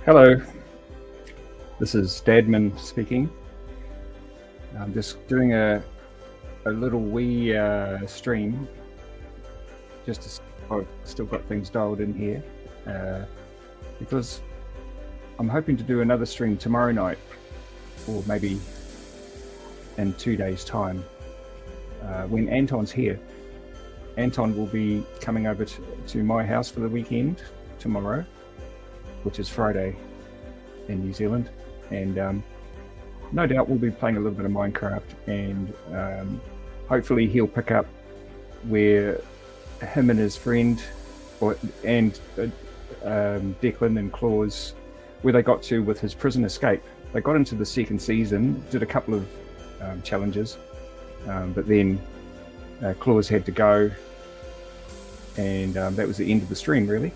Hello, this is Dadman speaking. I'm just doing a little wee stream just to see if I've still got things dialed in here because I'm hoping to do another stream tomorrow night or maybe in 2 days' time when Anton's here. Anton will be coming over to my house for the weekend tomorrow, which is Friday in New Zealand, and no doubt we'll be playing a little bit of Minecraft, and hopefully he'll pick up where him and his friend and Declan and Claus, where they got to with his prison escape. They got into the second season, did a couple of challenges, but then Claus had to go, and that was the end of the stream really.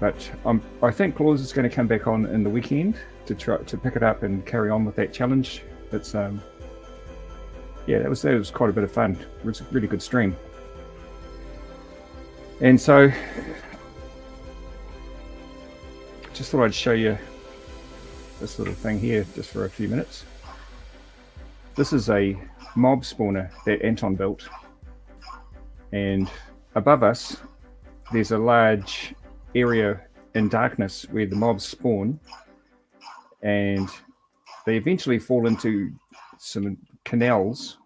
But I think Claus is going to come back on in the weekend to try to pick it up and carry on with that challenge. It's yeah, that was quite a bit of fun. It was a really good stream. And so just thought I'd show you this little thing here just for a few minutes. This is a mob spawner that Anton built, and above us there's a large area in darkness where the mobs spawn, and they eventually fall into some canals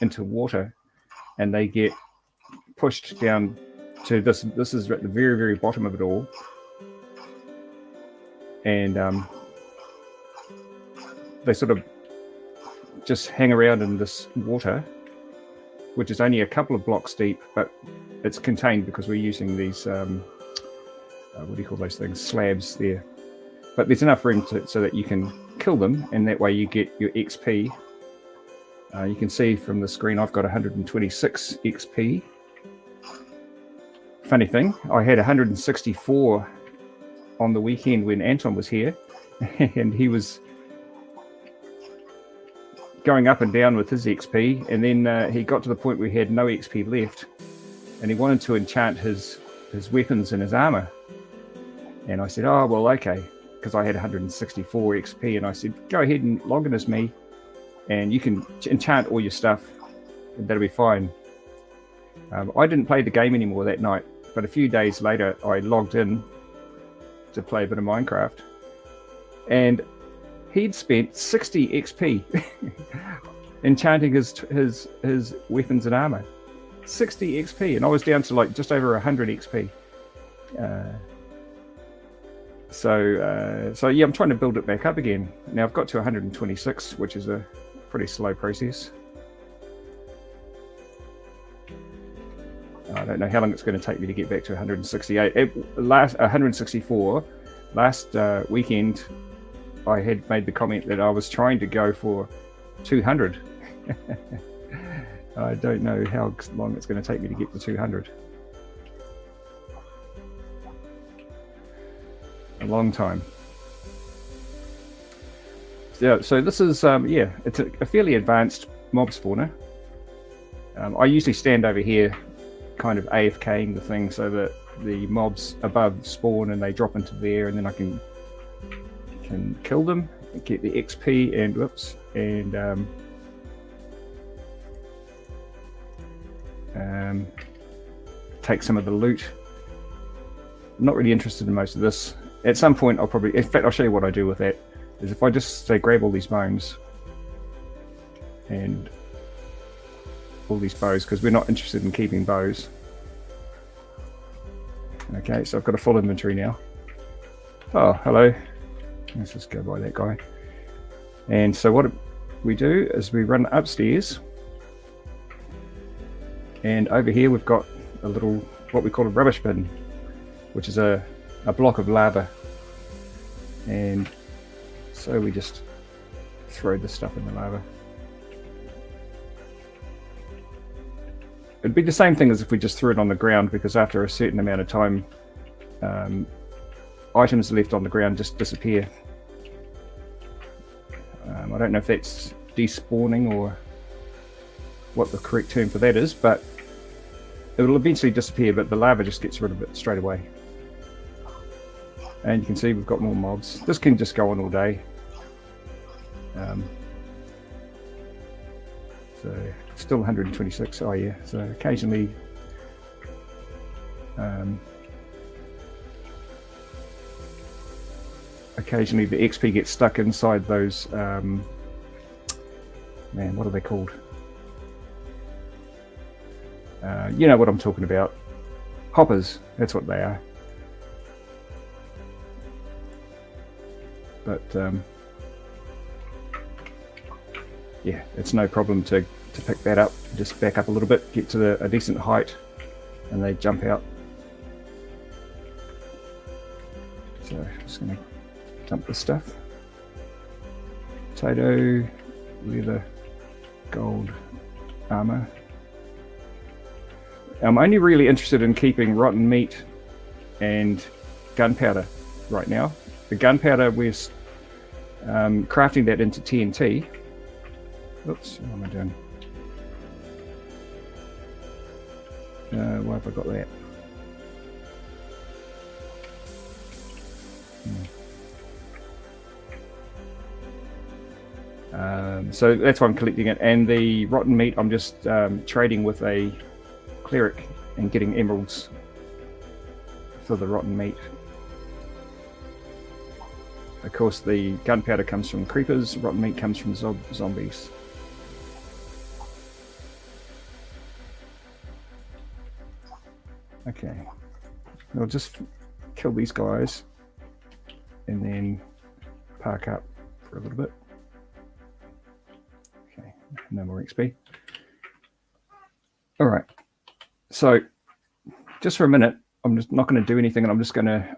into water, and they get pushed down to this is at the very, very bottom of it all, and they sort of just hang around in this water, which is only a couple of blocks deep, but it's contained because we're using these what do you call those things, slabs there, but there's enough room so that you can kill them, and that way you get your XP. You can see from the screen I've got 126 XP. Funny thing, I had 164 on the weekend when Anton was here, and he was going up and down with his XP, and then he got to the point where he had no XP left, and he wanted to enchant his weapons and his armor. And I said, oh, well, okay, because I had 164 XP, and I said, go ahead and log in as me, and you can enchant all your stuff, and that'll be fine. I didn't play the game anymore that night, but a few days later, I logged in to play a bit of Minecraft, and he'd spent 60 XP enchanting his weapons and armor. 60 XP, and I was down to like just over 100 XP. So yeah, I'm trying to build it back up again. Now I've got to 126, which is a pretty slow process. I don't know how long it's going to take me to get back to 168. 164. Last weekend, I had made the comment that I was trying to go for 200. I don't know how long it's going to take me to get to 200. A long time. Yeah, so this is yeah, it's a fairly advanced mob spawner. I usually stand over here kind of AFKing the thing so that the mobs above spawn and they drop into there, and then I can kill them and get the XP and whoops, and take some of the loot. I'm not really interested in most of this. At some point I'll probably, in fact I'll show you what I do with that, is if I just say grab all these bones and all these bows, because we're not interested in keeping bows. Okay, so I've got a full inventory now. Oh, hello. Let's just go by that guy. And so what we do is we run upstairs, and over here we've got a little, what we call a rubbish bin, which is a block of lava, and so we just throw the stuff in the lava. It'd be the same thing as if we just threw it on the ground, because after a certain amount of time items left on the ground just disappear. I don't know if that's despawning or what the correct term for that is, but it will eventually disappear, but the lava just gets rid of it straight away. And you can see we've got more mobs. This can just go on all day. So still 126. Oh yeah. So occasionally, occasionally the XP gets stuck inside those. Man, what are they called? You know what I'm talking about. Hoppers. That's what they are. But yeah, it's no problem to pick that up. Just back up a little bit, get to a decent height, and they jump out. So I'm just going to dump this stuff. Potato, leather, gold, armor. I'm only really interested in keeping rotten meat and gunpowder right now. The gunpowder, we're crafting that into TNT. Oops, what am I doing? Why have I got that? So that's why I'm collecting it. And the rotten meat, I'm just trading with a cleric and getting emeralds for the rotten meat. Of course, the gunpowder comes from creepers, rotten meat comes from zombies. Okay, we'll just kill these guys and then park up for a little bit. Okay, no more XP. All right, so just for a minute, I'm just not going to do anything, and I'm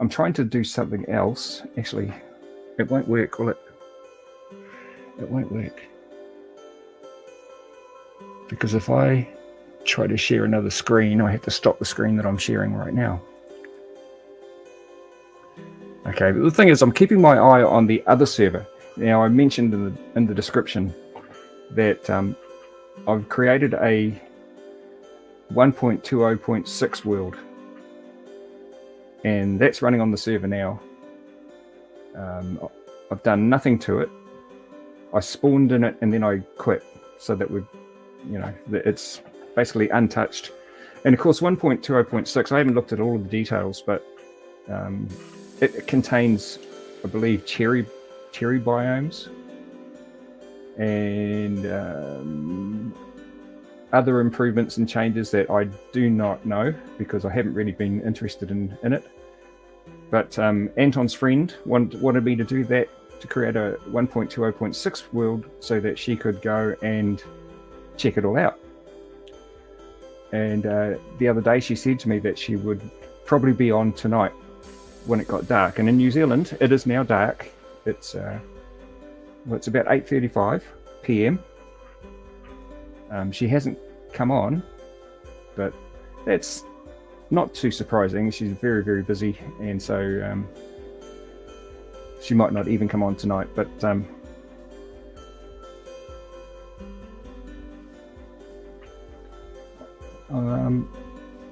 trying to do something else. Actually, it won't work, will it? It won't work. Because if I try to share another screen, I have to stop the screen that I'm sharing right now. Okay, but the thing is, I'm keeping my eye on the other server. Now, I mentioned in the description that I've created a 1.20.6 world, and that's running on the server now. I've done nothing to it. I spawned in it and then I quit, so that it's basically untouched. And of course, 1.20.6, I haven't looked at all of the details, but it contains, I believe, cherry biomes and other improvements and changes that I do not know because I haven't really been interested in it. But Anton's friend wanted me to do that, to create a 1.20.6 world so that she could go and check it all out. And the other day she said to me that she would probably be on tonight when it got dark. And in New Zealand, it is now dark. It's it's about 8:35 p.m. She hasn't come on, but that's not too surprising. She's very, very busy, and so she might not even come on tonight. But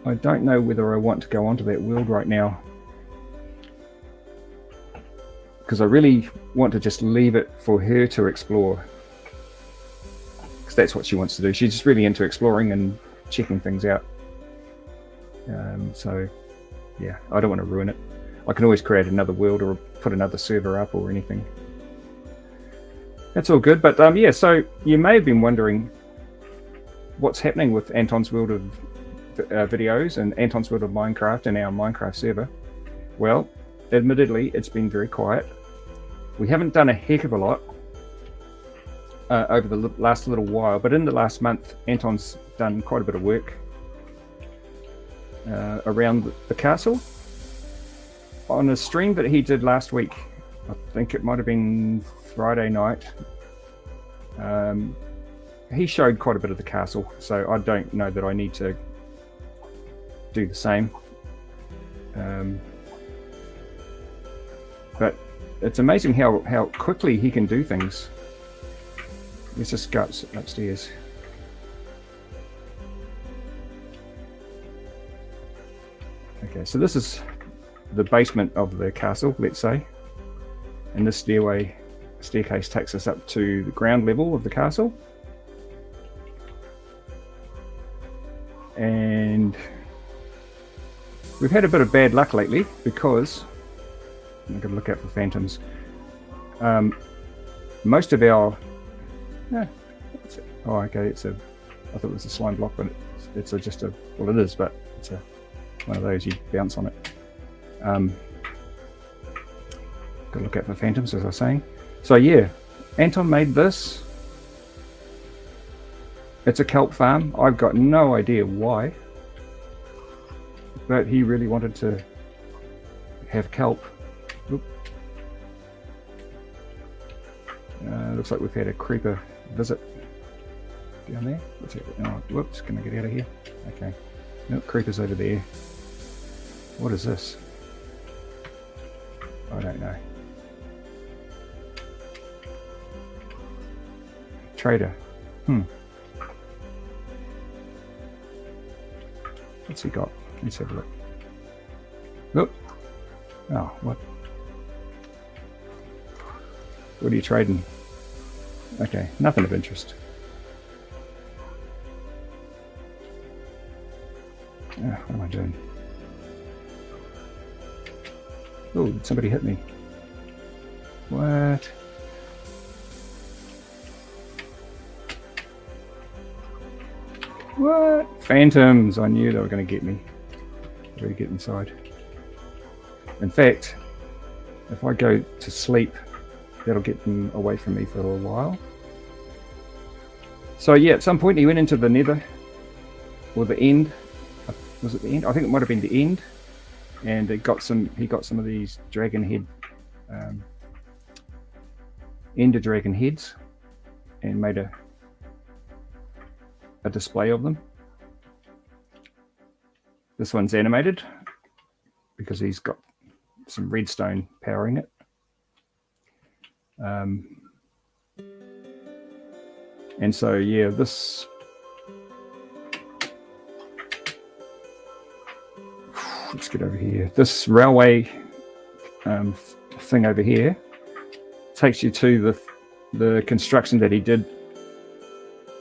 I don't know whether I want to go onto that world right now, because I really want to just leave it for her to explore, because that's what she wants to do. She's just really into exploring and checking things out. So yeah, I don't want to ruin it. I can always create another world or put another server up or anything. That's all good. But yeah, so you may have been wondering what's happening with Anton's World of videos and Anton's World of Minecraft and our Minecraft server. Well, admittedly, it's been very quiet. We haven't done a heck of a lot over the last little while, but in the last month, Anton's done quite a bit of work around the castle. On a stream that he did last week, I think it might have been Friday night, he showed quite a bit of the castle, so I don't know that I need to do the same. But it's amazing how quickly he can do things. Let's just go upstairs. Okay, so this is the basement of the castle, let's say, and this staircase takes us up to the ground level of the castle. And we've had a bit of bad luck lately because I'm going to look out for phantoms. Most of our I thought it was a slime block, but it's just a, well, it is, but it's one of those, you bounce on it. Got to look out for phantoms, as I was saying. So yeah, Anton made this. It's a kelp farm. I've got no idea why, but he really wanted to have kelp. Looks like we've had a creeper visit down there. What's it? Oh, whoops, can I get out of here? Okay. Nope, creeper's over there. What is this? I don't know. Trader. What's he got? Let's have a look. Look. Oh, what? What are you trading? Okay, nothing of interest. What am I doing? Oh, did somebody hit me? What? What? Phantoms! I knew they were going to get me. Better get inside. In fact, if I go to sleep, that'll get them away from me for a while. So yeah, at some point he went into the nether, or the end. Was it the end? I think it might have been the end. And he got some of these dragon head, ender dragon heads, and made a display of them. This one's animated because he's got some redstone powering it. And so yeah, this let's get over here. This railway thing over here takes you to the construction that he did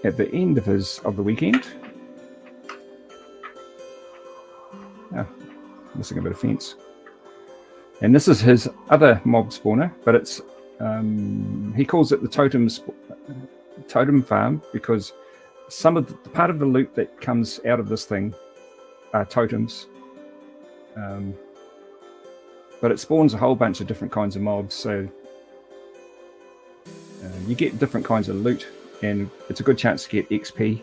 at the end of the weekend. Oh, missing a bit of fence. And this is his other mob spawner, but it's he calls it the totem farm because some of the part of the loot that comes out of this thing are totems. But it spawns a whole bunch of different kinds of mobs, so you get different kinds of loot, and it's a good chance to get XP.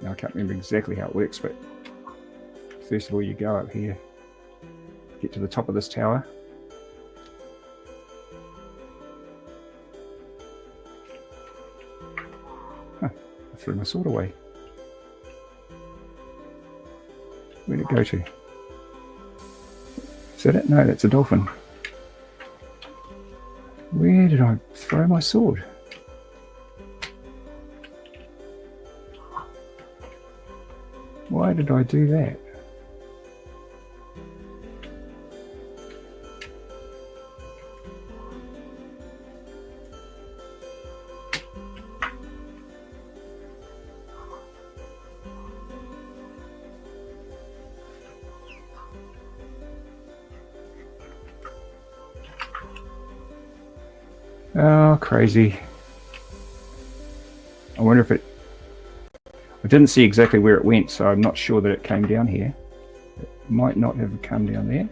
Now I can't remember exactly how it works, but first of all you go up here, get to the top of this tower. I threw my sword away. Where'd it go to? Is that it? No, that's a dolphin. Where did I throw my sword? Why did I do that? Oh, crazy. I wonder if it... I didn't see exactly where it went, so I'm not sure that it came down here. It might not have come down there.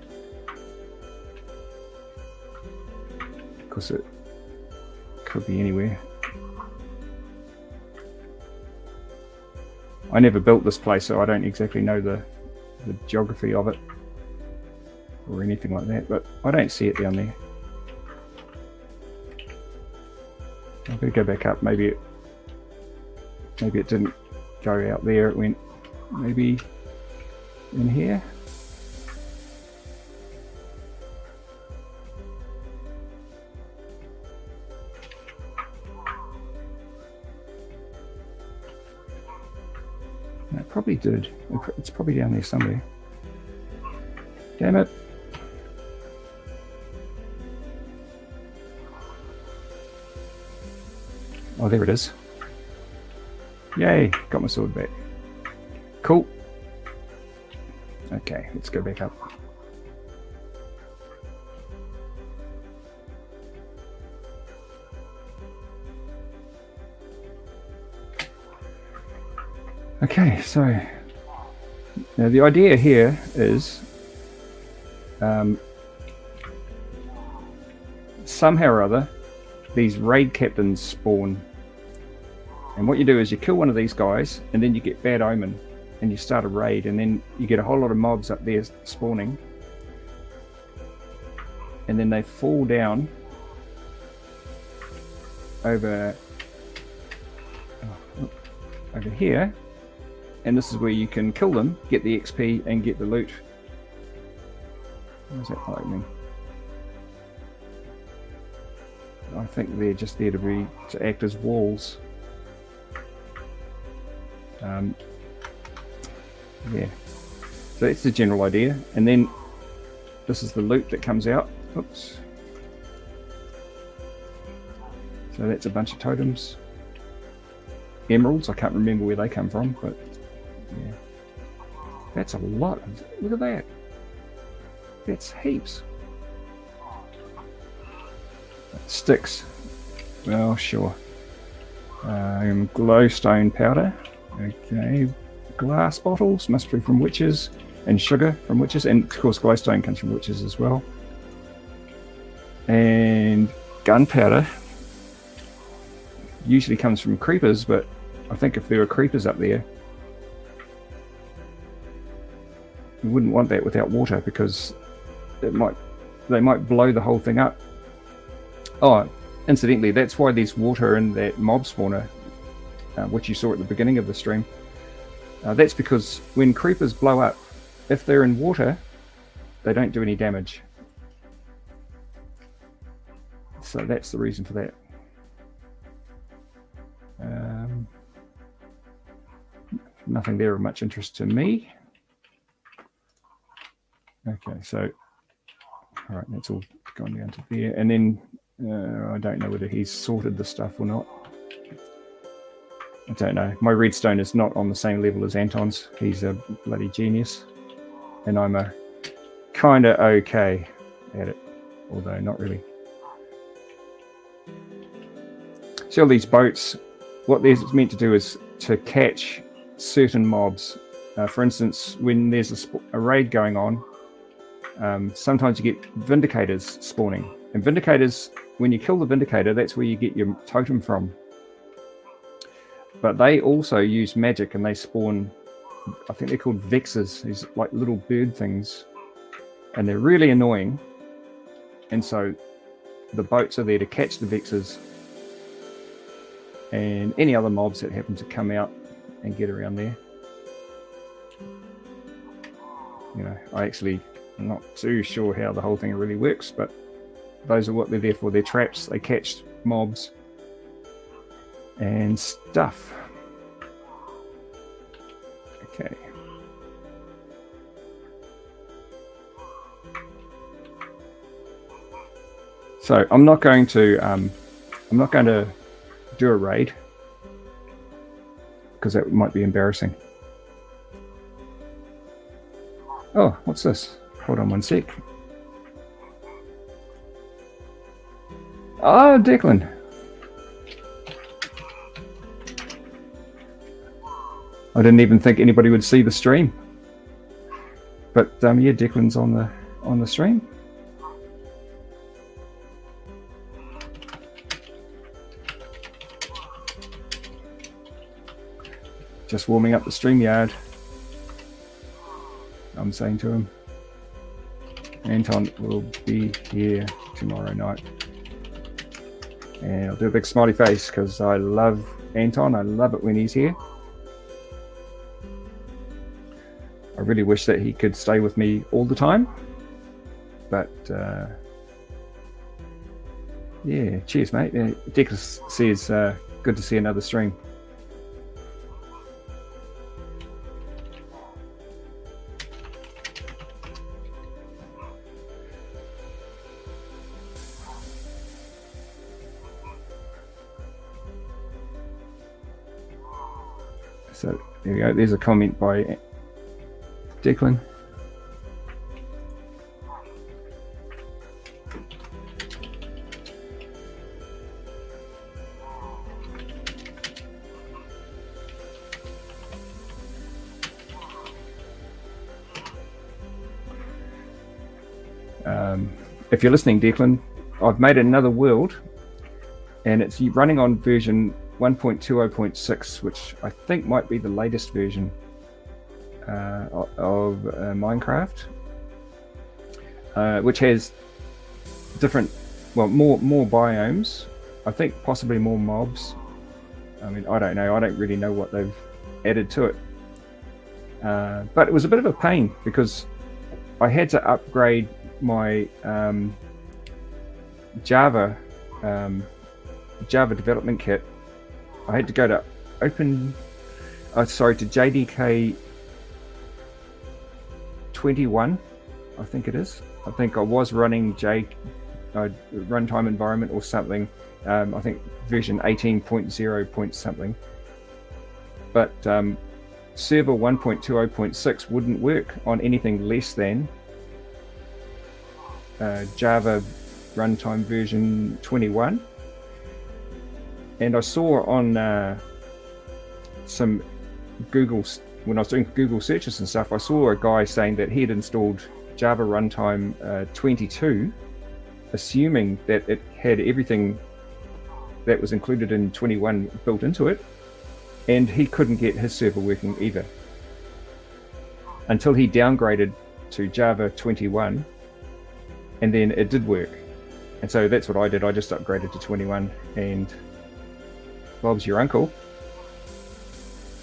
Because it could be anywhere. I never built this place, so I don't exactly know the geography of it. Or anything like that, but I don't see it down there. I better go back up. Maybe it didn't go out there. It went maybe in here. It probably did. It's probably down there somewhere. Damn it. Oh, there it is. Yay, got my sword back. Cool. Okay, let's go back up. Okay, so now the idea here is somehow or other these raid captains spawn, and what you do is you kill one of these guys and then you get bad omen and you start a raid, and then you get a whole lot of mobs up there spawning, and then they fall down over here, and this is where you can kill them, get the XP and get the loot. What is that lightning? I think they're just there to act as walls. Yeah, so that's the general idea, and then this is the loot that comes out. Oops. So that's a bunch of totems. Emeralds, I can't remember where they come from, but yeah. That's a lot of, look at that. That's heaps. Sticks. Well, sure. Glowstone powder. Okay. Glass bottles must be from witches, and sugar from witches, and of course glowstone comes from witches as well. And gunpowder usually comes from creepers, but I think if there were creepers up there, you wouldn't want that without water, because they might blow the whole thing up. Oh, incidentally, that's why there's water in that mob spawner, which you saw at the beginning of the stream. That's because when creepers blow up, if they're in water, they don't do any damage. So that's the reason for that. Nothing there of much interest to me. Okay, so all right, that's all gone down to there, and then I don't know whether he's sorted the stuff or not. I don't know. My redstone is not on the same level as Anton's. He's a bloody genius, and I'm a kind of okay at it, although not really. See all these boats, what they're meant to do is to catch certain mobs. For instance, when there's a raid going on, sometimes you get Vindicators spawning. And Vindicators, when you kill the Vindicator, that's where you get your totem from. But they also use magic, and they spawn, I think they're called Vexes, these like little bird things. And they're really annoying. And so the boats are there to catch the Vexes and any other mobs that happen to come out and get around there. You know, I'm not too sure how the whole thing really works, but those are what they're there for. They're traps. They catch mobs and stuff. Okay. So I'm not going to do a raid, because that might be embarrassing. Oh, what's this? Hold on one sec. Oh, Declan. I didn't even think anybody would see the stream. But yeah, Declan's on the stream. Just warming up the Streamyard. I'm saying to him, Anton will be here tomorrow night. And I'll do a big smiley face, because I love Anton. I love it when he's here. I really wish that he could stay with me all the time. But yeah, cheers, mate. Declan says, good to see another stream. So there we go. There's a comment by Declan. If you're listening, Declan, I've made another world, and it's running on version 1.20.6, which I think might be the latest version of Minecraft, which has different, well, more biomes. I think possibly more mobs. I mean, I don't know. I don't really know what they've added to it. But it was a bit of a pain because I had to upgrade my Java development kit. I had to go to to JDK 21, I think it is. I think I was running runtime environment or something. I think version 18.0 point something. But server 1.20.6 wouldn't work on anything less than Java runtime version 21. And I saw on some Google, when I was doing Google searches and stuff, I saw a guy saying that he had installed Java runtime 22, assuming that it had everything that was included in 21 built into it, and he couldn't get his server working either until he downgraded to Java 21, and then it did work. And so that's what I did. I just upgraded to 21, and Bob's your uncle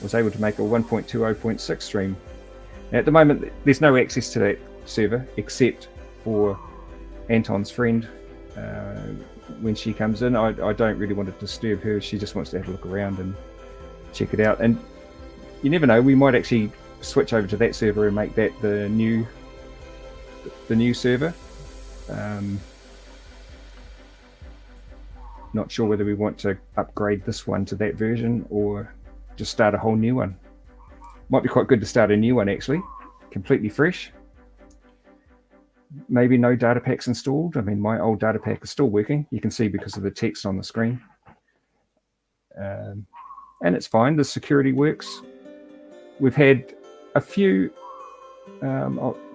was able to make a 1.20.6 stream. Now, at the moment, there's no access to that server except for Anton's friend. When she comes in, I don't really want to disturb her. She just wants to have a look around and check it out. And you never know, we might actually switch over to that server and make that the new server. Not sure whether we want to upgrade this one to that version or just start a whole new one. Might be quite good to start a new one actually, completely fresh. Maybe no data packs installed. I mean, my old data pack is still working. You can see because of the text on the screen. And it's fine. The security works. We've had a few, I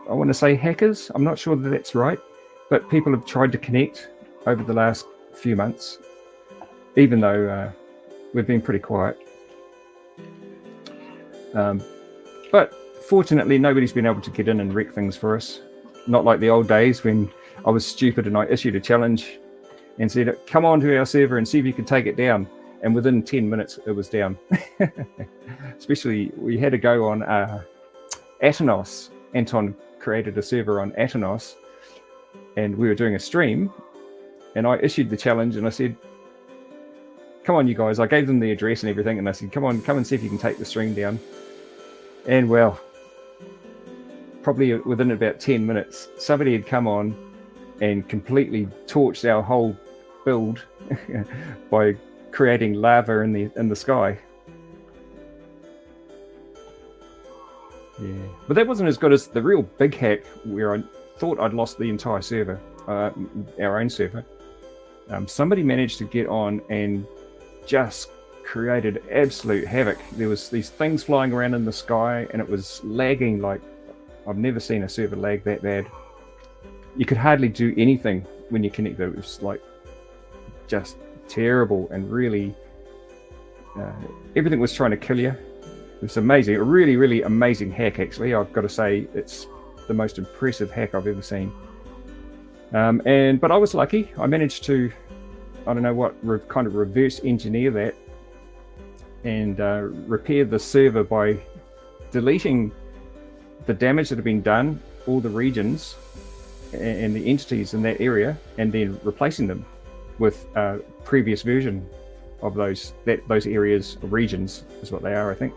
want to say hackers. I'm not sure that that's right, but people have tried to connect over the last few months, even though we've been pretty quiet. But fortunately, nobody's been able to get in and wreck things for us. Not like the old days when I was stupid and I issued a challenge and said, come on to our server and see if you can take it down. And within 10 minutes, it was down. Especially, we had to go on Atenos. Anton created a server on Atenos, and we were doing a stream. And I issued the challenge and I said, come on, you guys. I gave them the address and everything. And I said, come and see if you can take the stream down. And well, probably within about 10 minutes, somebody had come on and completely torched our whole build by creating lava in the sky. Yeah, but that wasn't as good as the real big hack where I thought I'd lost the entire server, our own server. Somebody managed to get on and just created absolute havoc. There was these things flying around in the sky and it was lagging like I've never seen a server lag that bad. You could hardly do anything when you connected. It was like just terrible and really everything was trying to kill you. It was amazing. A really, really amazing hack, actually. I've got to say it's the most impressive hack I've ever seen. But I was lucky. I managed to, I don't know what, kind of reverse engineer that and repair the server by deleting the damage that had been done, all the regions and the entities in that area, and then replacing them with a previous version of those areas, or regions is what they are, I think,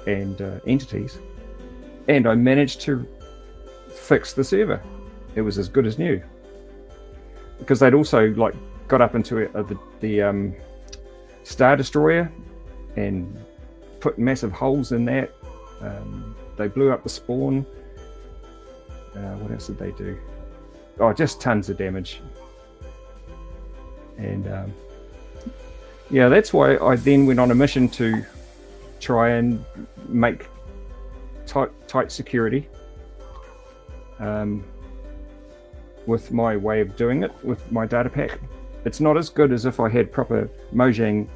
and entities. And I managed to fix the server. It was as good as new, because they'd also like got up into the Star Destroyer and put massive holes in that. They blew up the spawn. What else did they do? Oh, just tons of damage. And yeah, that's why I then went on a mission to try and make tight security with my way of doing it with my data pack. It's not as good as if I had proper Mojang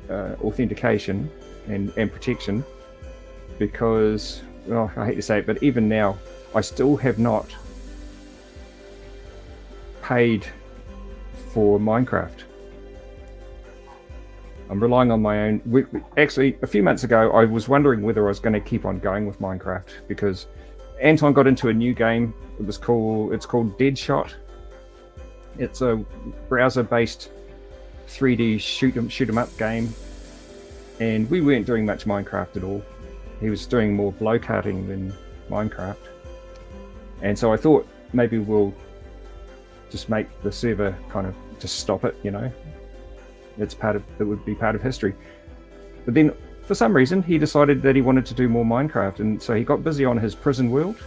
authentication and protection, because, well, I hate to say it, but even now I still have not paid for Minecraft. I'm relying on my own. Actually, a few months ago, I was wondering whether I was going to keep on going with Minecraft, because Anton got into a new game. It's called Deadshot. It's a browser-based 3D shoot 'em up game, and we weren't doing much Minecraft at all. He was doing more blow carting than Minecraft, and so I thought maybe we'll just make the server kind of just stop it, you know. It would be part of history. But then for some reason he decided that he wanted to do more Minecraft, and so he got busy on his prison world,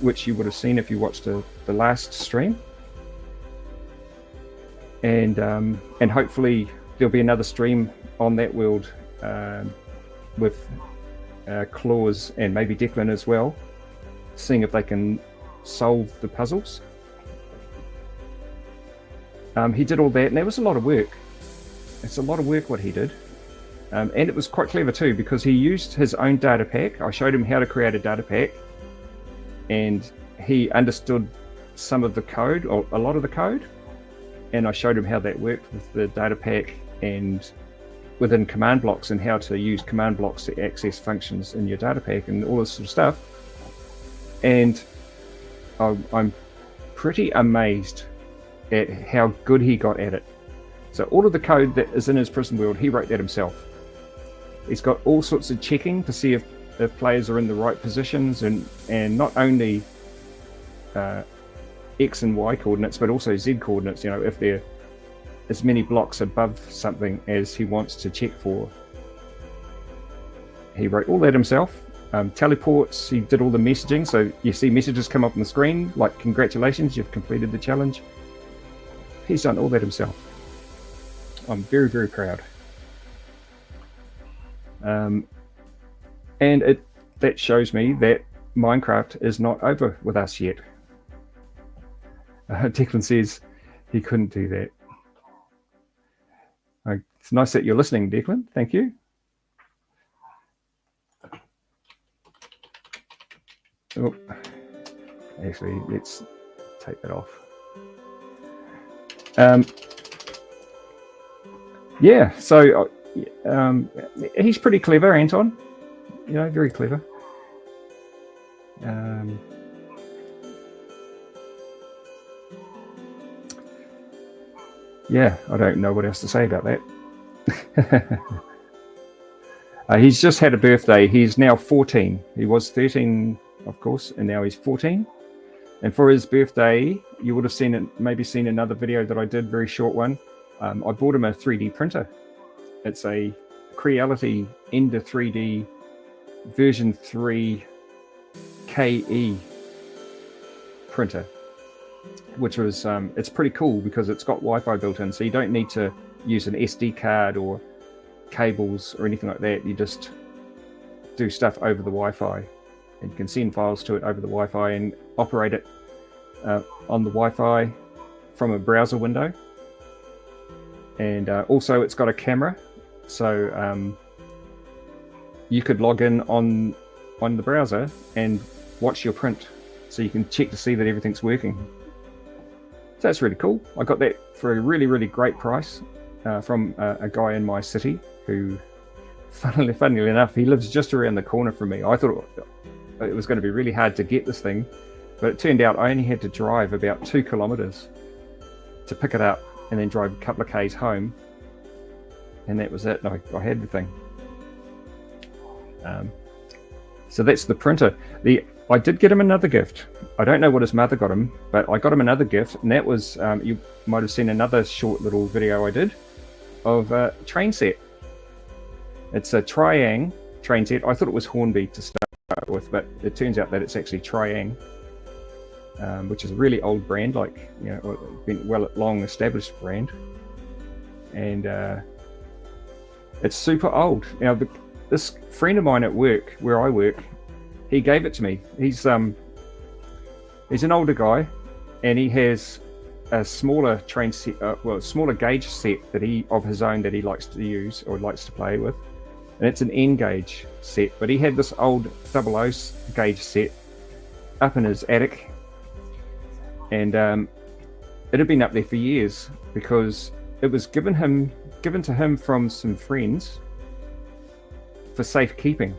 which you would have seen if you watched the last stream. And hopefully there'll be another stream on that world with Claus and maybe Declan as well, seeing if they can solve the puzzles. He did all that, and that was a lot of work. It's a lot of work what he did. And it was quite clever too, because he used his own data pack. I showed him how to create a data pack, and he understood some of the code, or a lot of the code, and I showed him how that worked with the data pack and within command blocks, and how to use command blocks to access functions in your data pack and all this sort of stuff. And I'm pretty amazed at how good he got at it. So all of the code that is in his prison world, he wrote that himself. He's got all sorts of checking to see if players are in the right positions, and not only X and Y coordinates, but also Z coordinates, you know, if they're as many blocks above something as he wants to check for. He wrote all that himself. Teleports, he did all the messaging, so you see messages come up on the screen like, congratulations, you've completed the challenge. He's done all that himself. I'm very, very proud. And that shows me that Minecraft is not over with us yet. Declan says he couldn't do that. It's nice that you're listening, Declan. Thank you. Oh, actually, let's take that off. Yeah, so he's pretty clever, Anton. You know, very clever. Yeah, I don't know what else to say about that. He's just had a birthday. He's now 14. He was 13, of course, and now he's 14. And for his birthday, you would have maybe seen another video that I did, very short one. I bought him a 3D printer. It's a Creality Ender 3D version 3 KE printer, which was it's pretty cool because it's got Wi-Fi built in, so you don't need to use an SD card or cables or anything like that. You just do stuff over the Wi-Fi, and you can send files to it over the Wi-Fi and operate it on the Wi-Fi from a browser window. And also it's got a camera, so you could log in on the browser and watch your print, so you can check to see that everything's working. So that's really cool. I got that for a really, really great price from a guy in my city who, funnily enough, he lives just around the corner from me. I thought it was going to be really hard to get this thing, but it turned out I only had to drive about 2 kilometers to pick it up, and then drive a couple of Ks home, and that was it. I had the thing. So that's the printer. I did get him another gift. I don't know what his mother got him, but I got him another gift, and that was, you might have seen another short little video I did of a train set. It's a Triang train set. I thought it was Hornby to start with, but it turns out that it's actually Triang, which is a really old brand, like, you know, been long established brand, and it's super old. Now, this friend of mine at work, where I work, he gave it to me. He's an older guy, and he has a smaller train set, smaller gauge set of his own that he likes to use or likes to play with, and it's an N gauge set. But he had this old 00 gauge set up in his attic, and it had been up there for years because it was given to him from some friends for safekeeping.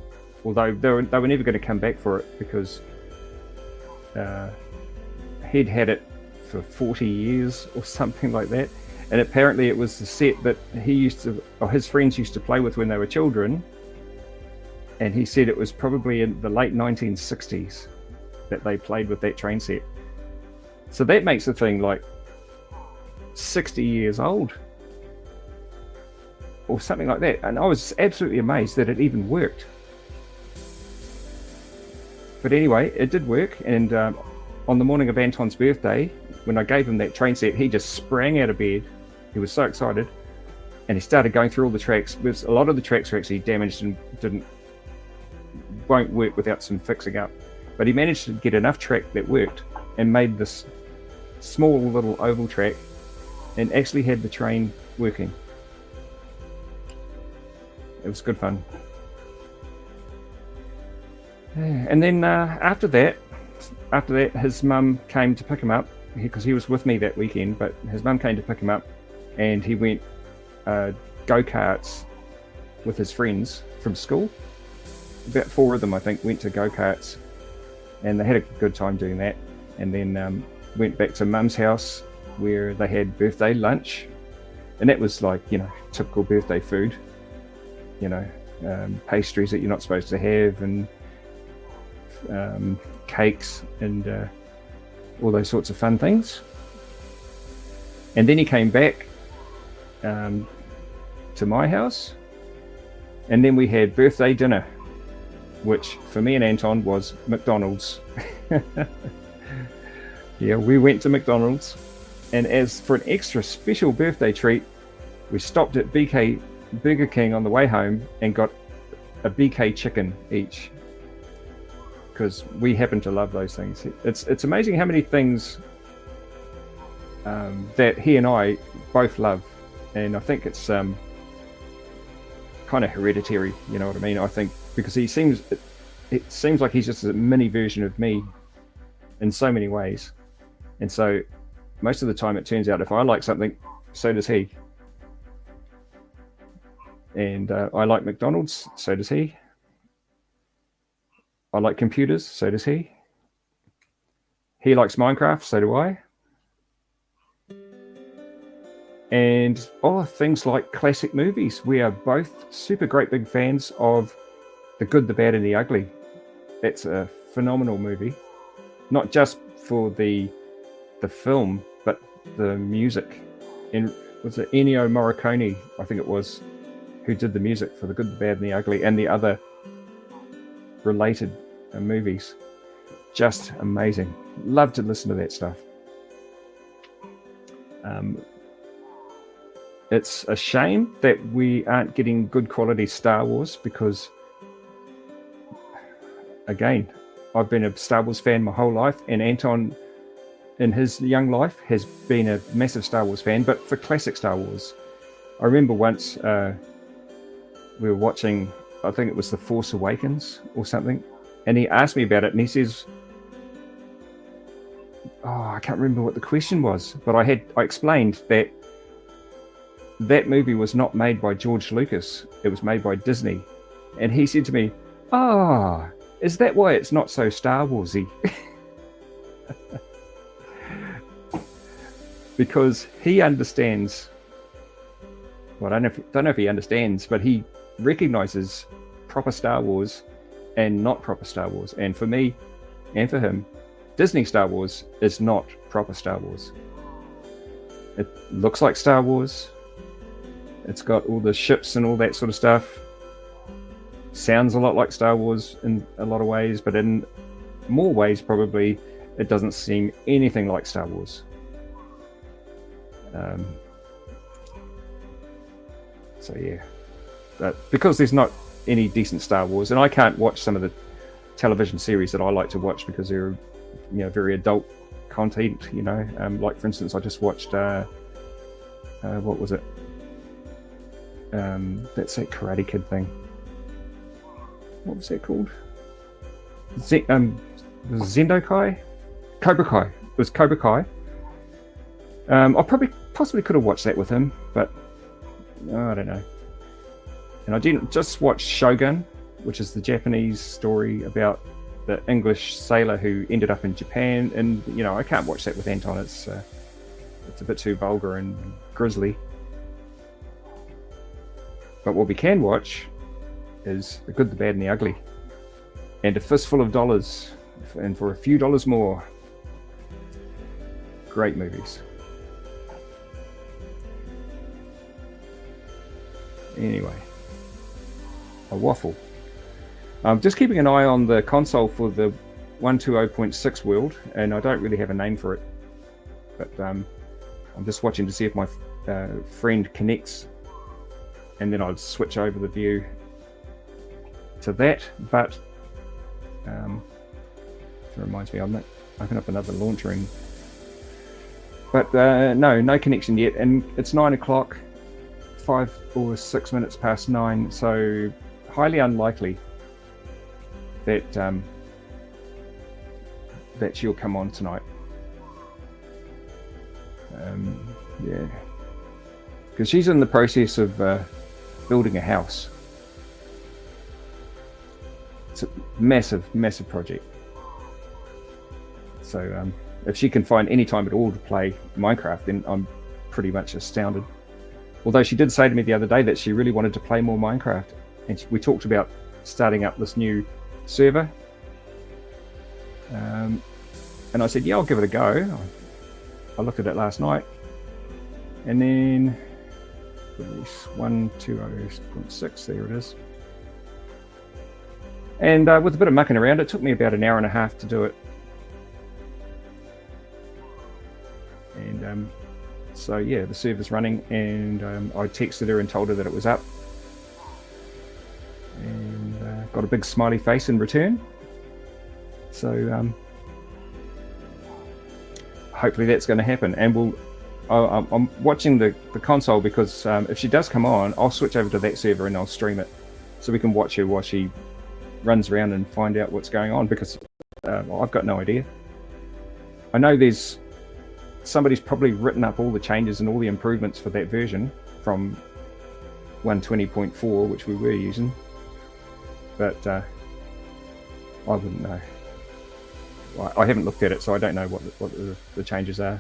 Although they were never going to come back for it because he'd had it for 40 years or something like that, and apparently it was the set that his friends used to play with when they were children, and he said it was probably in the late 1960s that they played with that train set. So that makes the thing like 60 years old or something like that, and I was absolutely amazed that it even worked. But anyway, it did work, and on the morning of Anton's birthday, when I gave him that train set, he just sprang out of bed. He was so excited, and he started going through all the tracks. Because a lot of the tracks were actually damaged and won't work without some fixing up. But he managed to get enough track that worked, and made this small little oval track, and actually had the train working. It was good fun. And then after that, his mum came to pick him up, because he was with me that weekend, but his mum came to pick him up, and he went go-karts with his friends from school. About 4 of them, I think, went to go-karts, and they had a good time doing that, and then went back to mum's house where they had birthday lunch, and that was like, you know, typical birthday food, you know, pastries that you're not supposed to have, and cakes, and all those sorts of fun things. And then he came back to my house, and then we had birthday dinner, which for me and Anton was McDonald's. Yeah, we went to McDonald's, and as for an extra special birthday treat, we stopped at Burger King on the way home and got a BK chicken each, because we happen to love those things. It's amazing how many things that he and I both love, and I think it's kind of hereditary, you know what I mean? I think because it seems like he's just a mini version of me in so many ways, and so most of the time it turns out if I like something, so does he. And I like McDonald's, so does he. I like computers, so does he. He likes Minecraft, so do I. And things like classic movies. We are both super great big fans of The Good, the Bad, and the Ugly. That's a phenomenal movie. Not just for the film, but the music. And was it Ennio Morricone, I think it was, who did the music for The Good, the Bad, and the Ugly, and the other related movies. Just amazing. Love to listen to that stuff. It's a shame that we aren't getting good quality Star Wars, because again, I've been a Star Wars fan my whole life, and Anton in his young life has been a massive Star Wars fan, but for classic Star Wars. I remember once we were watching, I think it was The Force Awakens or something, and he asked me about it, and he says, I can't remember what the question was, but I explained that movie was not made by George Lucas, it was made by Disney. And he said to me, is that why it's not so Star Warsy? Because he understands, well, I don't know if he understands, but he recognizes proper Star Wars and not proper Star Wars. And for me, and for him, Disney Star Wars is not proper Star Wars. It looks like Star Wars. It's got all the ships and all that sort of stuff. sounds a lot like Star Wars in a lot of ways, but in more ways probably it doesn't seem anything like Star Wars. So yeah, but because there's not any decent Star Wars, and I can't watch some of the television series that I like to watch because they're, you know, very adult content, you know, like for instance I just watched what was it, that's that Karate Kid thing, what was that called, Zendokai? Cobra Kai. It was Cobra Kai. I possibly could have watched that with him, but I don't know. And I didn't just watch Shogun, which is the Japanese story about the English sailor who ended up in Japan, and you know, I can't watch that with Anton. It's a bit too vulgar and grisly. But what we can watch is The Good, the Bad, and the Ugly, and A Fistful of Dollars, and For a Few Dollars More. Great movies. Anyway, a waffle. I'm just keeping an eye on the console for the 120.6 world, and I don't really have a name for it, but I'm just watching to see if my friend connects, and then I'll switch over the view to that. But it reminds me, I'm not open up another launcher, but no connection yet, and it's 9 o'clock, 5 or 6 minutes past 9, so highly unlikely that that she'll come on tonight. Yeah, because she's in the process of building a house. It's a massive project. So if she can find any time at all to play Minecraft, then I'm pretty much astounded. Although she did say to me the other day that she really wanted to play more Minecraft, and we talked about starting up this new server, and I said, yeah, I'll give it a go. I looked at it last night, and then release 120.6, there it is. And with a bit of mucking around, it took me about an hour and a half to do it. And so yeah, the server's running, and I texted her and told her that it was up, and got a big smiley face in return. So hopefully that's going to happen, and I'm watching the console, because if she does come on, I'll switch over to that server and I'll stream it, so we can watch her while she runs around and find out what's going on, because I've got no idea. I know somebody's probably written up all the changes and all the improvements for that version from 120.4, which we were using, but I wouldn't know. I haven't looked at it, so I don't know what the changes are.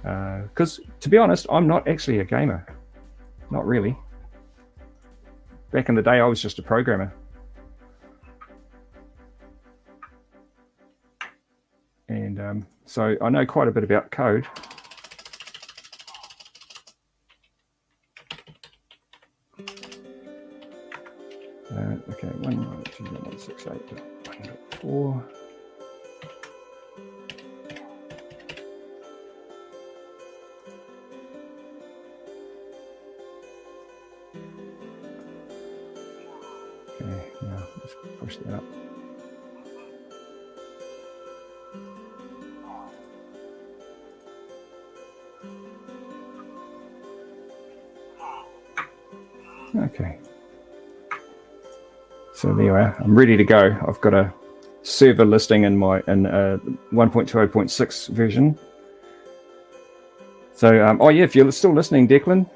Because to be honest, I'm not actually a gamer. Not really. Back in the day, I was just a programmer. And so I know quite a bit about code. Okay, 192.168.1.4. Okay, now let's push that up. Okay, so there you are. I'm ready to go. I've got a server listing in 1.20.6 version. So, oh yeah, if you're still listening, Declan,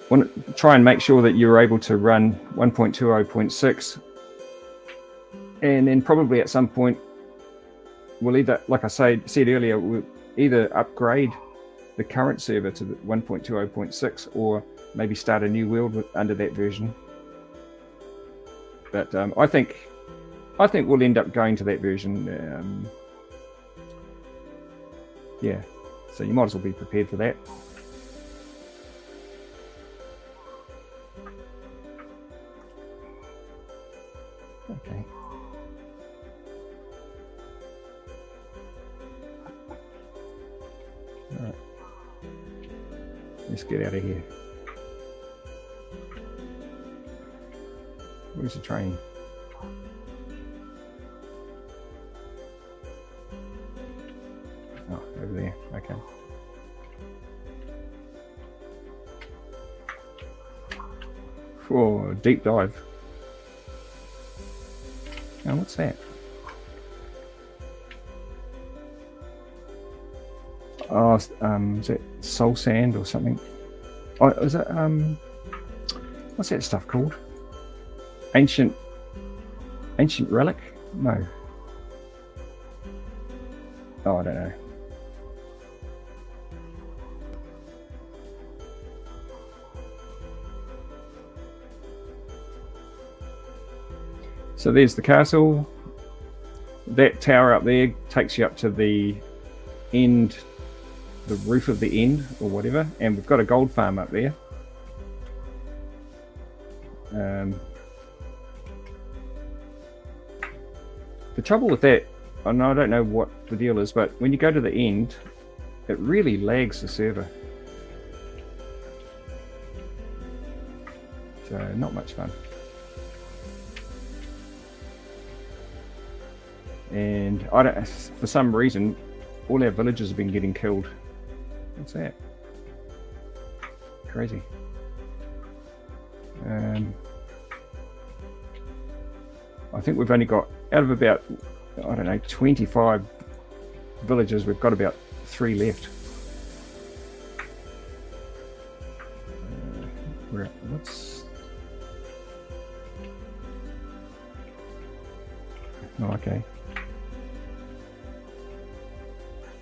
want to try and make sure that you're able to run 1.20.6, and then probably at some point we'll either, like I said earlier, we'll either upgrade the current server to the 1.20.6, or maybe start a new world under that version. But I think we'll end up going to that version. Yeah, so you might as well be prepared for that. Okay. All right. Let's get out of here. Where's the train? Oh, over there. Okay. Whoa, deep dive. Now, what's that? Oh, is it soul sand or something? Oh, is it, what's that stuff called? Ancient relic? No. Oh, I don't know. So there's the castle. That tower up there takes you up to the end, the roof of the end or whatever, and we've got a gold farm up there. The trouble with that, and I don't know what the deal is, but when you go to the end, it really lags the server. So not much fun. And I don't, for some reason, all our villagers have been getting killed. What's that? Crazy. I think we've only got, out of about, I don't know, 25 villagers, we've got about 3 left. What's... Oh, okay.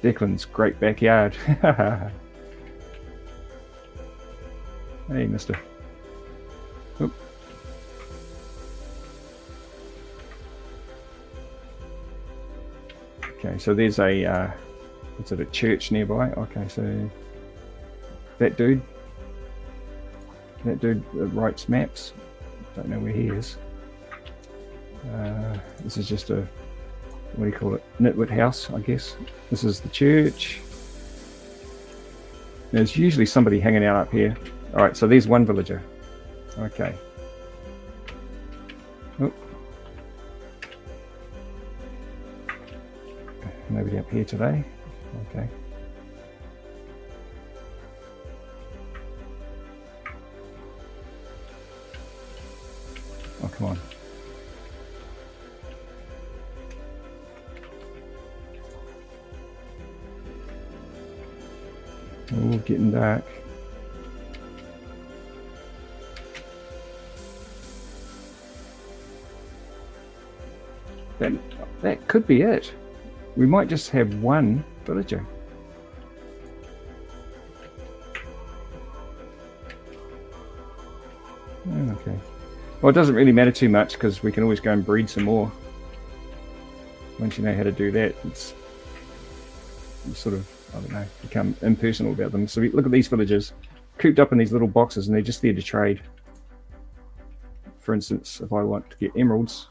Declan's great backyard. Hey, mister. Oop. Okay, so there's a, is it a church nearby? Okay, so that dude writes maps. Don't know where he is. This is just a, what do you call it? Nitwit house, I guess. This is the church. There's usually somebody hanging out up here. All right, so there's one villager. Okay. Oh. Nobody up here today. Okay. Oh, come on. Oh, getting dark. That could be it. We might just have one villager. Okay. Well, it doesn't really matter too much because we can always go and breed some more. Once you know how to do that, it's sort of, I don't know, become impersonal about them. So we look at these villagers cooped up in these little boxes and they're just there to trade. For instance, if I want to get emeralds,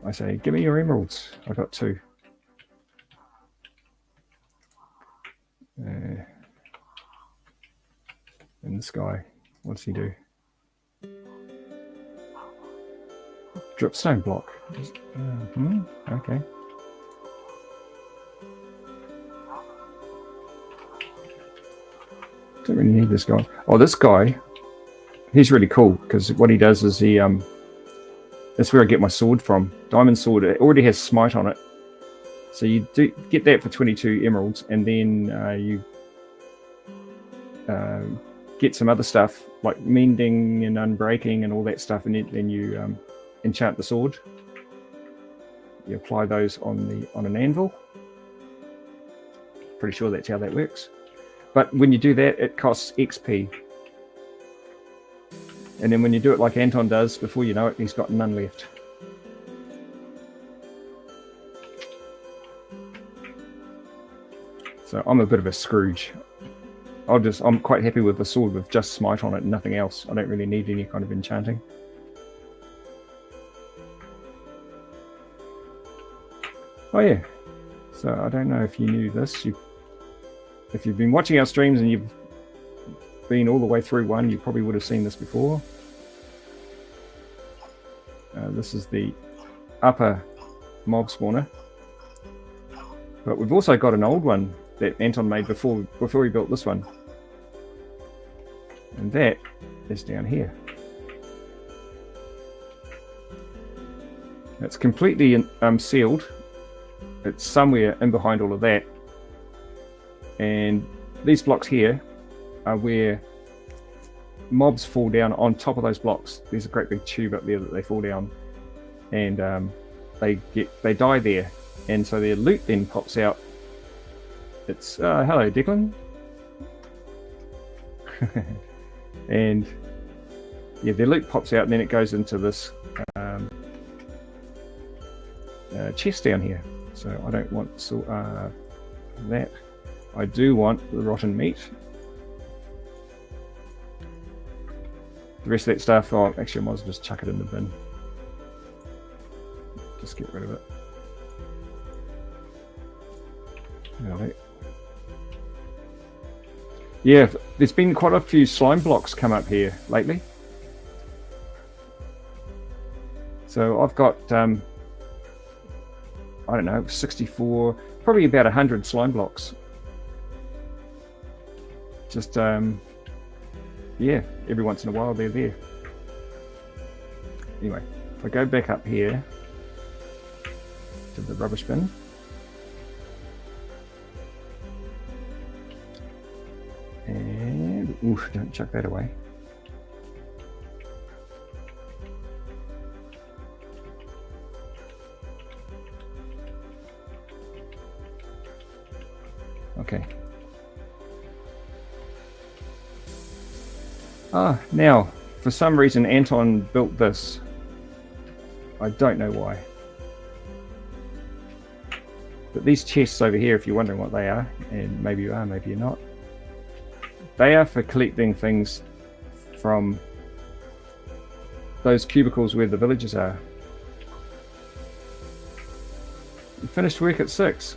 I say, give me your emeralds. I got 2. And this guy, what's he do? Dripstone block. Okay. Don't really need this guy. Oh, this guy, he's really cool because what he does is he, that's where I get my sword from. Diamond sword. It already has smite on it. So you do get that for 22 emeralds, and then you get some other stuff like mending and unbreaking and all that stuff, and then you enchant the sword. You apply those on an anvil. Pretty sure that's how that works. But when you do that, it costs XP. And then when you do it like Anton does, before you know it, he's got none left. So I'm a bit of a Scrooge. I'm quite happy with the sword with just smite on it and nothing else. I don't really need any kind of enchanting. Oh yeah. So I don't know if you knew this. If you've been watching our streams and you've been all the way through one, you probably would have seen this before. This is the upper mob spawner. But we've also got an old one that Anton made before we built this one. And that is down here. It's completely sealed. It's somewhere in behind all of that. And these blocks here are where mobs fall down on top of those blocks. There's a great big tube up there that they fall down, and they die there, and so their loot then pops out. It's hello Declan. And yeah, their loot pops out and then it goes into this chest down here. So I don't want that. I do want the rotten meat. The rest of that stuff, oh, actually I might as well just chuck it in the bin. Just get rid of it. Right. Yeah, there's been quite a few slime blocks come up here lately. So I've got, I don't know, 64, probably about 100 slime blocks. Just, yeah, every once in a while they're there. Anyway, if I go back up here to the rubbish bin. And, oof, don't chuck that away. Okay. Now, for some reason Anton built this. I don't know why. But these chests over here, if you're wondering what they are, and maybe you are, maybe you're not, they are for collecting things from those cubicles where the villagers are. You finished work at 6.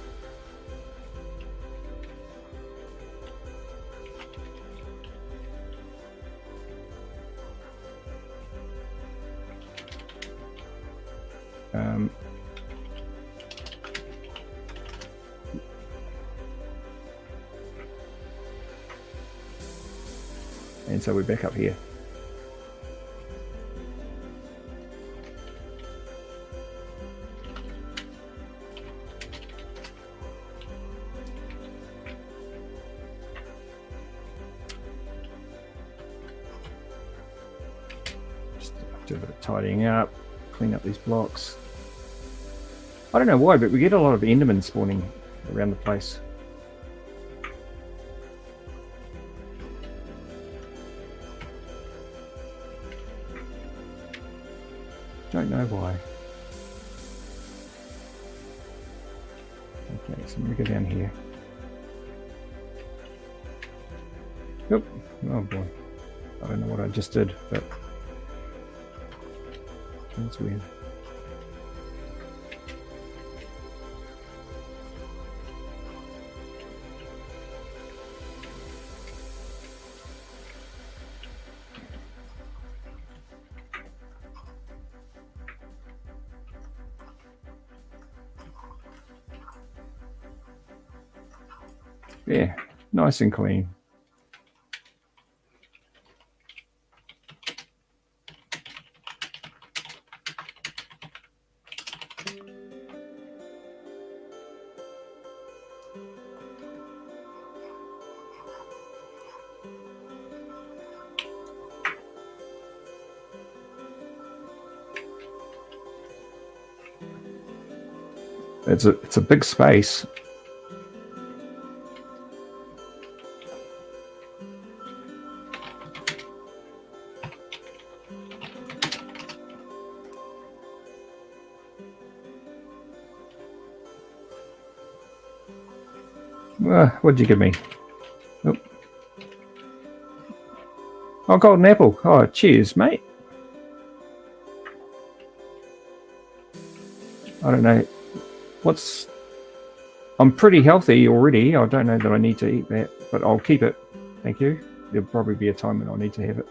And so we're back up here. Just do a bit of tidying up, clean up these blocks. I don't know why, but we get a lot of Endermen spawning around the place. Don't know why. Okay, so I'm gonna go down here. Nope. Oh boy. I don't know what I just did, but that's weird. Yeah, nice and clean. It's a big space. What'd you give me? Oh. Oh, golden apple. Oh, cheers, mate. I don't know. I'm pretty healthy already. I don't know that I need to eat that, but I'll keep it. Thank you. There'll probably be a time when I'll need to have it.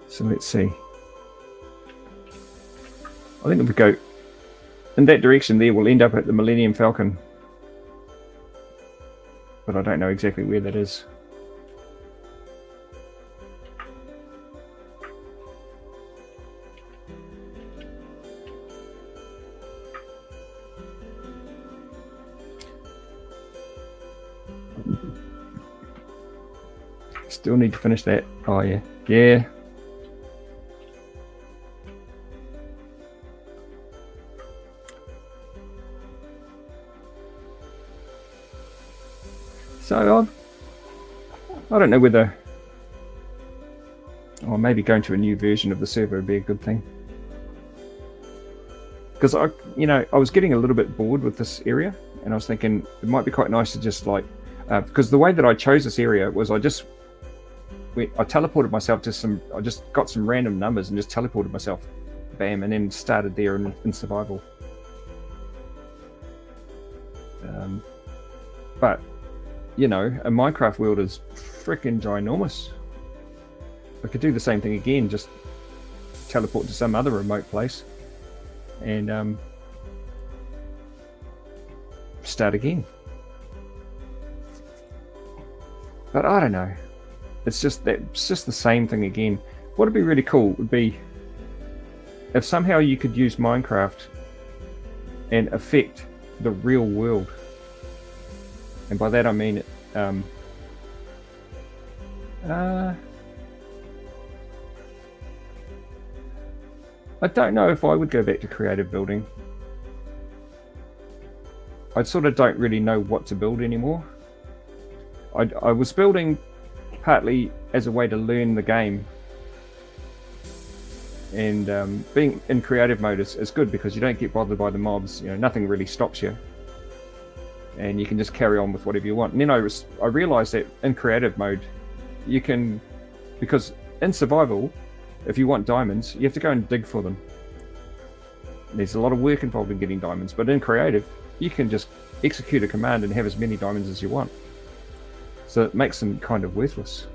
So let's see. I think if we go in that direction there, we'll end up at the Millennium Falcon. But I don't know exactly where that is. Still need to finish that. Oh, yeah. Yeah. So I don't know whether, or maybe going to a new version of the server would be a good thing. Because I was getting a little bit bored with this area, and I was thinking it might be quite nice to just like, because the way that I chose this area was I teleported myself to I just got some random numbers and just teleported myself, bam, and then started there in survival. But a Minecraft world is freaking ginormous. I could do the same thing again, just teleport to some other remote place and start again. But I don't know. It's just the same thing again. What would be really cool would be if somehow you could use Minecraft and affect the real world. And by that I mean I don't know if I would go back to creative building. I sort of don't really know what to build anymore. I was building partly as a way to learn the game, and being in creative mode is good because you don't get bothered by the mobs. Nothing really stops you, and you can just carry on with whatever you want. And then I realized that in creative mode you can, because in survival if you want diamonds you have to go and dig for them. There's a lot of work involved in getting diamonds, but in creative you can just execute a command and have as many diamonds as you want. So it makes them kind of worthless.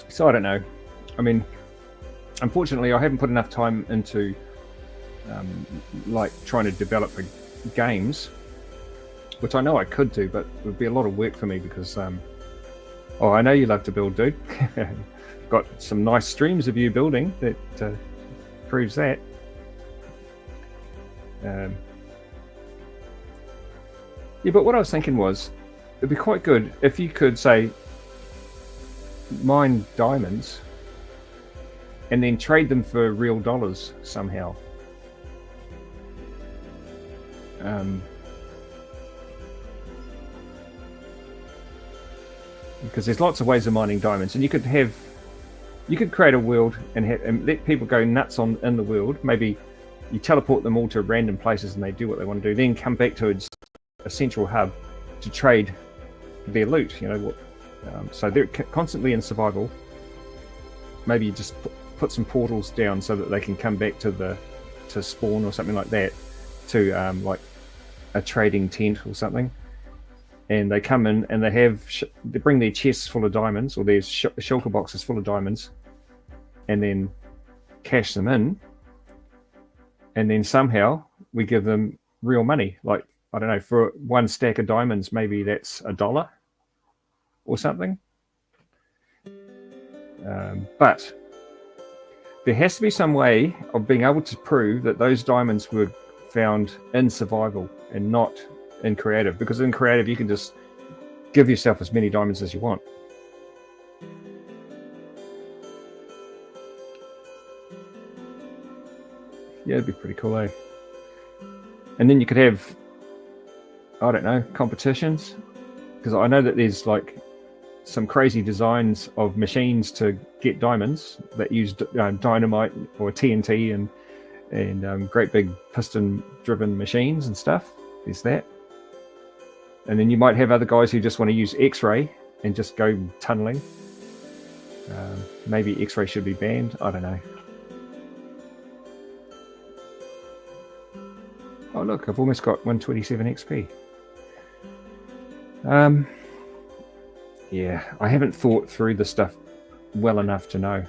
So I don't know. I mean, unfortunately, I haven't put enough time into like trying to develop games, which I know I could do, but it would be a lot of work for me because oh, I know you love to build, dude. Got some nice streams of you building that proves that. Yeah, but what I was thinking was it'd be quite good if you could say mine diamonds and then trade them for real dollars somehow. Because there's lots of ways of mining diamonds, and you could create a world and let people go nuts in the world. Maybe you teleport them all to random places and they do what they want to do, then come back to a central hub to trade their loot. So they're constantly in survival. Maybe you just put some portals down so that they can come back to spawn or something like that, to like a trading tent or something. And they come in and they bring their chests full of diamonds, or their shulker boxes full of diamonds, and then cash them in. And then somehow we give them real money. Like, I don't know, for one stack of diamonds, maybe that's $1 or something. But there has to be some way of being able to prove that those diamonds were found in survival and not in creative, because in creative you can just give yourself as many diamonds as you want. Yeah, it'd be pretty cool, eh? And then you could have, I don't know, competitions because I know that there's like some crazy designs of machines to get diamonds that use dynamite or TNT and great big piston-driven machines and stuff. There's that. And then you might have other guys who just want to use X-ray and just go tunneling. Maybe X-ray should be banned. I don't know. Oh look, I've almost got 127 XP. Yeah, I haven't thought through the stuff well enough to know.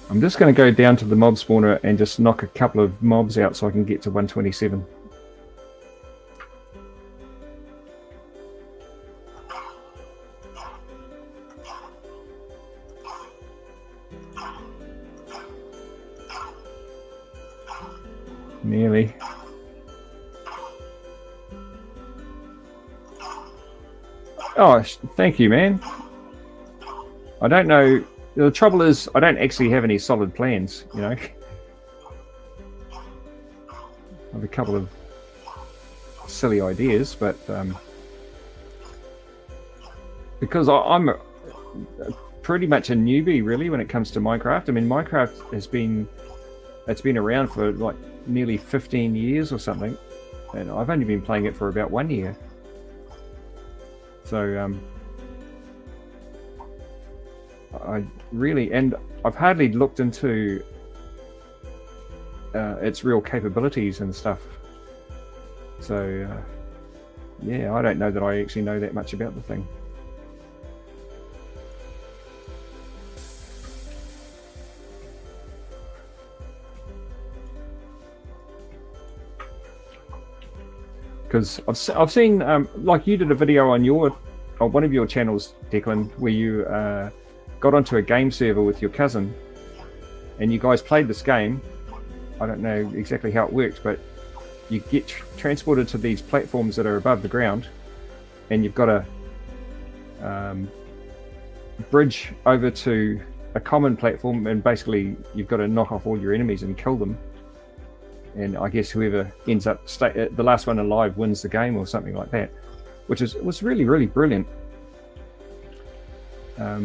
I'm just going to go down to the mob spawner and just knock a couple of mobs out so I can get to 127. Nearly. Oh, thank you, man. I don't know. The trouble is, I don't actually have any solid plans, you know. I have a couple of silly ideas, but because I'm pretty much a newbie, really, when it comes to Minecraft. I mean, Minecraft has been around for like nearly 15 years or something, and I've only been playing it for about 1 year. So I've hardly looked into its real capabilities and stuff. So yeah, I don't know that I actually know that much about the thing. Because I've seen like you did a video on one of your channels, Declan, where you got onto a game server with your cousin, and you guys played this game. I don't know exactly how it works, but you get transported to these platforms that are above the ground, and you've got to bridge over to a common platform, and basically you've got to knock off all your enemies and kill them. And I guess whoever ends up the last one alive wins the game, or something like that, which was really, really brilliant. I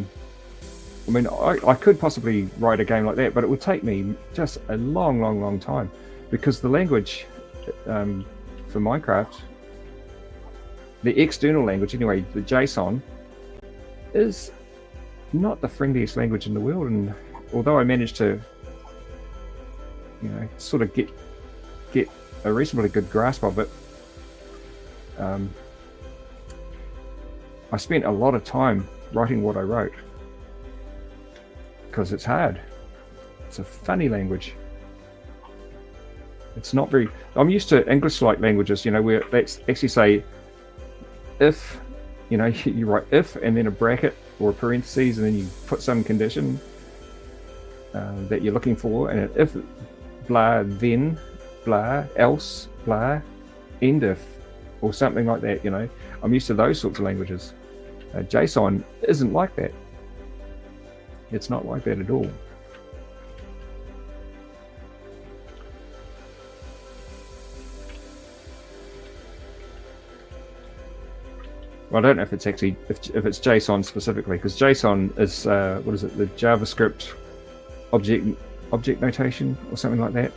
mean, I could possibly write a game like that, but it would take me just a long, long, long time, because the language for Minecraft, the external language anyway, the JSON, is not the friendliest language in the world. And although I managed to, you know, sort of get a reasonably good grasp of it, I spent a lot of time writing what I wrote, because it's hard. It's a funny language. It's not very... I'm used to English-like languages, you know, where they actually say if, you know, you write if and then a bracket or a parentheses, and then you put some condition that you're looking for, and if blah, then blah, else blah, end if, or something like that, you know. I'm used to those sorts of languages. JSON isn't like that. It's not like that at all. Well, I don't know if it's actually if it's JSON specifically, because JSON is what is it? The JavaScript object notation or something like that,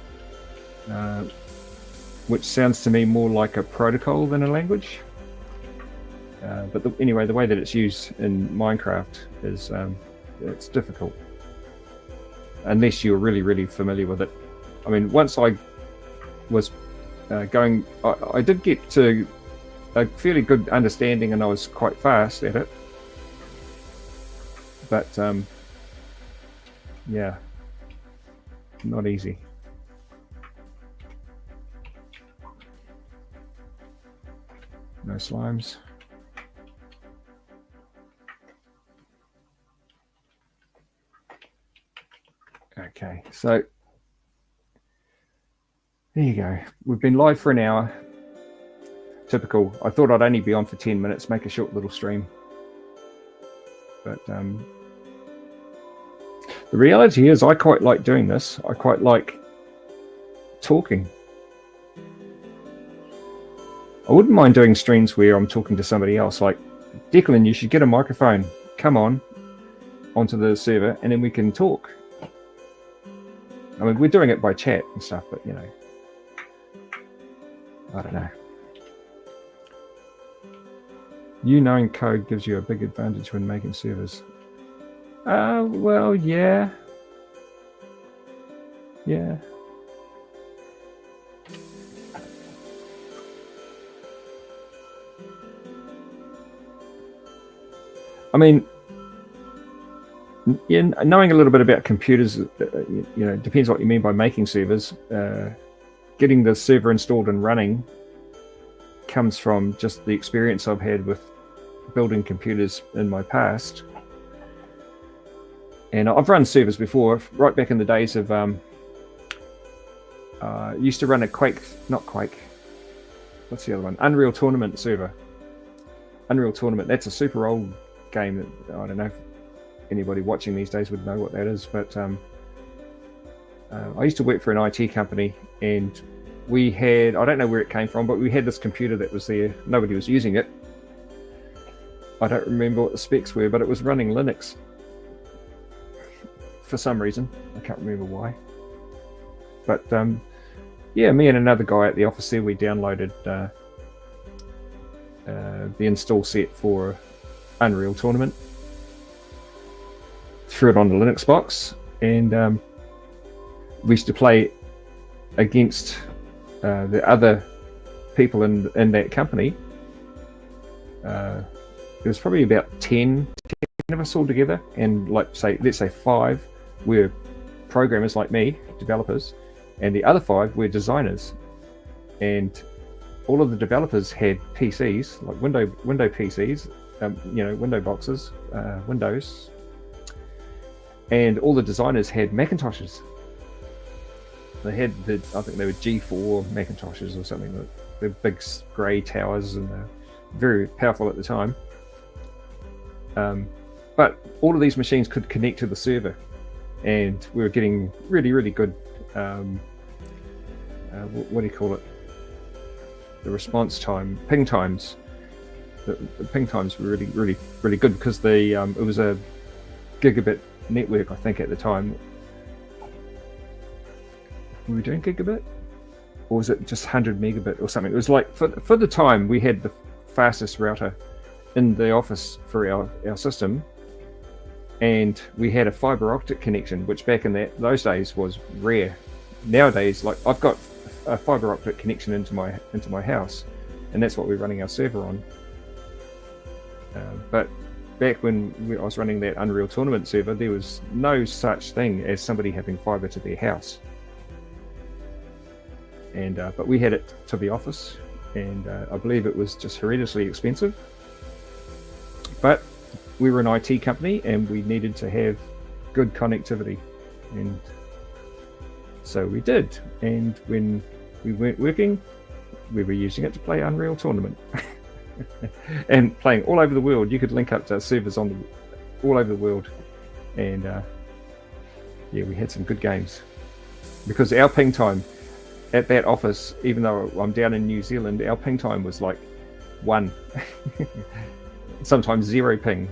which sounds to me more like a protocol than a language. But anyway, the way that it's used in Minecraft is it's difficult unless you're really, really familiar with it. I mean, once I was going, I did get to a fairly good understanding, and I was quite fast at it. But yeah, not easy. No slimes. Okay, so there you go. We've been live for an hour. Typical. I thought I'd only be on for 10 minutes, make a short little stream. But The reality is I quite like doing this. I quite like talking. I wouldn't mind doing streams where I'm talking to somebody else. Like, Declan, you should get a microphone. Come on onto the server, and then we can talk. I mean, we're doing it by chat and stuff, but you know, I don't know. You knowing code gives you a big advantage when making servers. Well, yeah. Yeah. I mean, knowing a little bit about computers, you know, depends what you mean by making servers. Getting the server installed and running comes from just the experience I've had with building computers in my past. And I've run servers before, right back in the days of, used to run a what's the other one? Unreal Tournament server. Unreal Tournament, that's a super old game that, I don't know if anybody watching these days would know what that is, but I used to work for an IT company, and we had, I don't know where it came from, but we had this computer that was there. Nobody was using it. I don't remember what the specs were, but it was running Linux for some reason. I can't remember why. But yeah, me and another guy at the office there, we downloaded the install set for Unreal Tournament, threw it on the Linux box, and we used to play against the other people in that company. There was probably about 10 of us all together, and let's say 5 were programmers like me, developers, and the other 5 were designers. And all of the developers had PCs, like window PCs, you know, window boxes, Windows, and all the designers had Macintoshes. They had I think they were G4 Macintoshes or something. They're big grey towers, and they're very powerful at the time. But all of these machines could connect to the server, and we were getting really, really good, what do you call it? The response time, ping times. The ping times were really, really, really good, because it was a gigabit network, I think, at the time. Were we doing gigabit? Or was it just 100 megabit or something? It was like, for the time, we had the fastest router in the office for our system, and we had a fiber optic connection, which back in those days was rare. Nowadays, like, I've got a fiber optic connection into my house, and that's what we're running our server on. But back when I was running that Unreal Tournament server, there was no such thing as somebody having fiber to their house. And but we had it to the office, and I believe it was just horrendously expensive. But we were an IT company, and we needed to have good connectivity, and so we did. And when we weren't working, we were using it to play Unreal Tournament. And playing all over the world. You could link up to servers all over the world, and yeah, we had some good games, because our ping time at that office, even though I'm down in New Zealand, our ping time was like 1, sometimes 0 ping.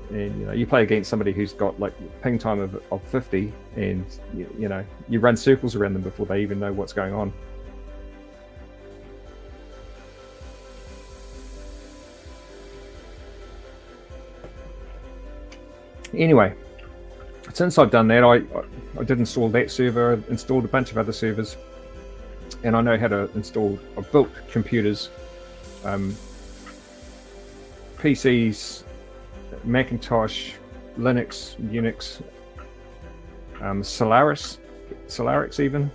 And you know, you play against somebody who's got like ping time of 50, and you know, you run circles around them before they even know what's going on. Anyway, since I've done that, I did install that server, installed a bunch of other servers, and I know how to install. I've built computers, PCs, Macintosh, Linux, Unix, Solaris even.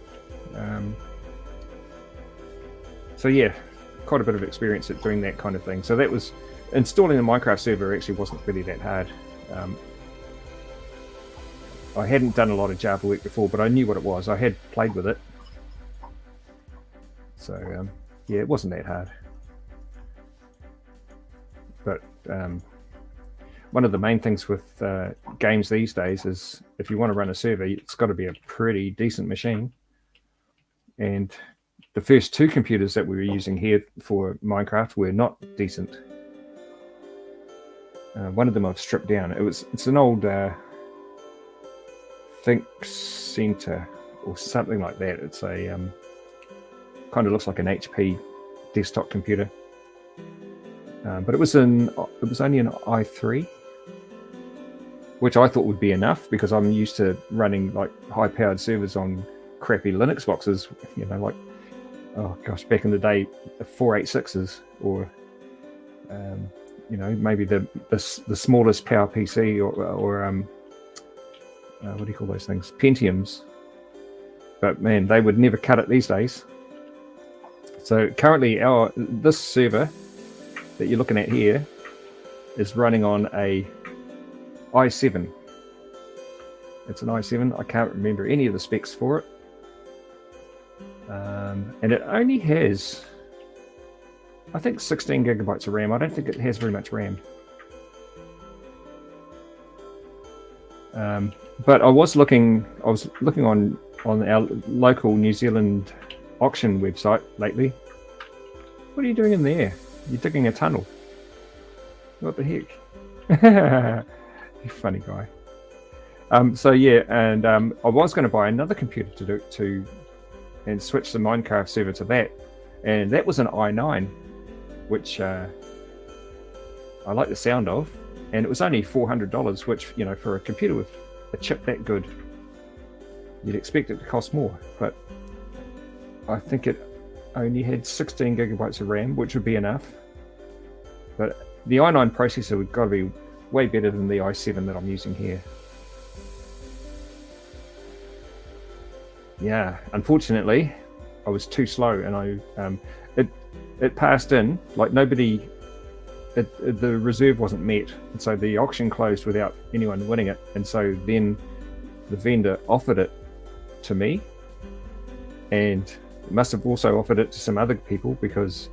So yeah, quite a bit of experience at doing that kind of thing. So that was, installing a Minecraft server actually wasn't really that hard. I hadn't done a lot of Java work before, but I knew what it was. I had played with it. So yeah, it wasn't that hard. But one of the main things with games these days is if you want to run a server, it's got to be a pretty decent machine. And the first two computers that we were using here for Minecraft were not decent. One of them I've stripped down. It's an old Think Center or something like that. It's a kind of looks like an HP desktop computer, but it was only an i3, which I thought would be enough because I'm used to running like high-powered servers on crappy Linux boxes. You know, like oh gosh, back in the day, 486s or you know, maybe the smallest power PC or what do you call those things? Pentiums. But man, they would never cut it these days. So currently this server that you're looking at here is running on a i7. It's an i7. I can't remember any of the specs for it. And it only has, I think, 16 gigabytes of RAM. I don't think it has very much RAM. But I was looking on our local New Zealand auction website lately. What are you doing in there? You're digging a tunnel. What the heck? You funny guy. So yeah, and I was going to buy another computer and switch the Minecraft server to that, and that was an i9, which I like the sound of, and it was only $400, which, you know, for a computer with a chip that good, you'd expect it to cost more, but I think it only had 16 gigabytes of RAM, which would be enough. But the i9 processor would got to be way better than the i7 that I'm using here. Yeah, unfortunately, I was too slow, and it passed in like nobody. The reserve wasn't met, and so the auction closed without anyone winning it. And so then the vendor offered it to me, and must have also offered it to some other people, because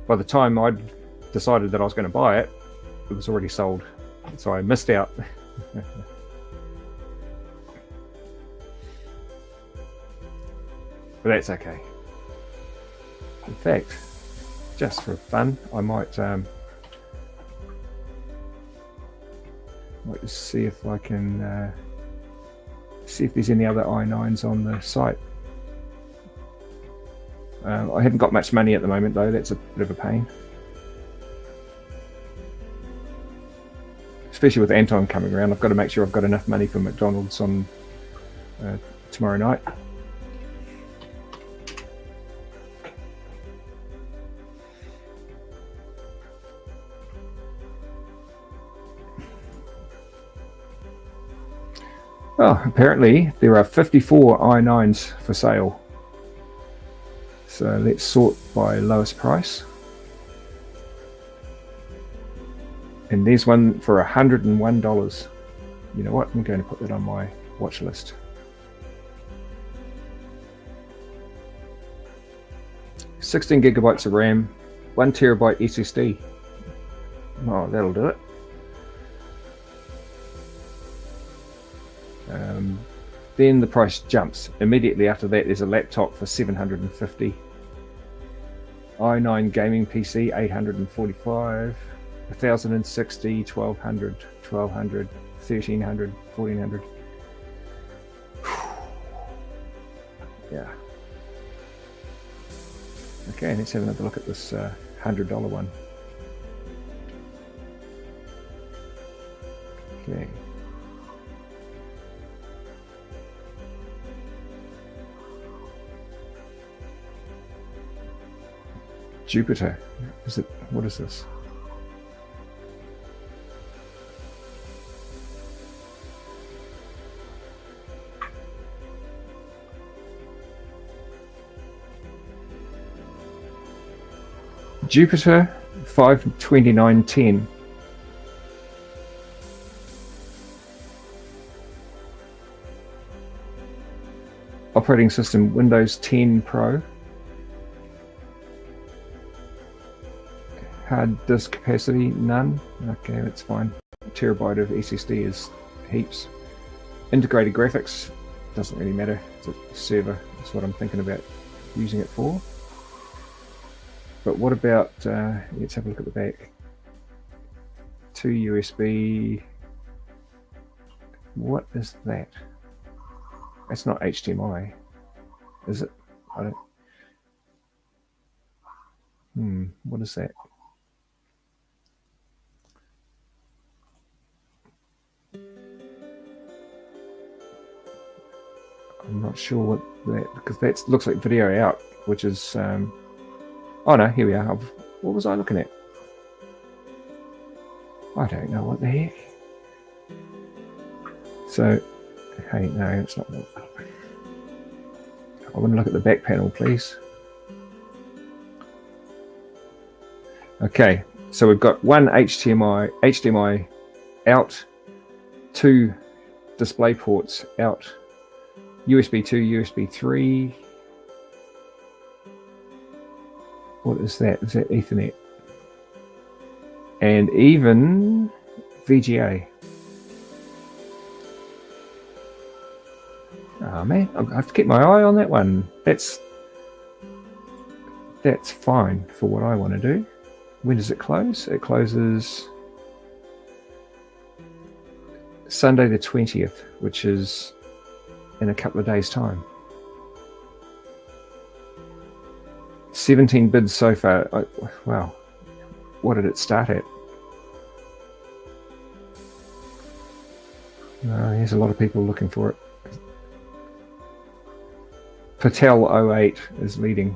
by the time I'd decided that I was going to buy it, it was already sold. So I missed out. But that's okay. In fact, just for fun, I might just see if I can see if there's any other i9s on the site. I haven't got much money at the moment though, that's a bit of a pain. Especially with Anton coming around, I've got to make sure I've got enough money for McDonald's on tomorrow night. Oh, apparently there are 54 i9s for sale. So let's sort by lowest price. And there's one for $101. You know what? I'm going to put that on my watch list. "16 gigabytes of RAM, 1 terabyte SSD. Oh, that'll do it. Then the price jumps. Immediately after that, there's a laptop for $750. i9 gaming PC, $845. 1060, 1200, 1200, 1300, 1400. Yeah. Okay, let's have another look at this $100 one. Okay. Jupiter. Is it? What is this? Jupiter 52910. Operating system Windows 10 Pro. Hard disk capacity none. Okay, that's fine. terabyte of SSD is heaps. Integrated graphics doesn't really matter. It's a server. That's what I'm thinking about using it for. But what about, let's have a look at the back. 2 USB. What is that? That's not HDMI, is it? I don't. What is that? I'm not sure what that, because that looks like video out, which is, oh no, here we are. What was I looking at? I don't know what the heck. So, hey, no, it's not. I want to look at the back panel, please. Okay, so we've got one HDMI out, 2 display ports out, USB 2, USB 3. What is that? Is that Ethernet? And even VGA. Oh man, I have to keep my eye on that one. That's fine for what I want to do. When does it close? It closes Sunday the 20th, which is in a couple of days' time. 17 bids so far. Wow. What did it start at? There's a lot of people looking for it. Patel 08 is leading.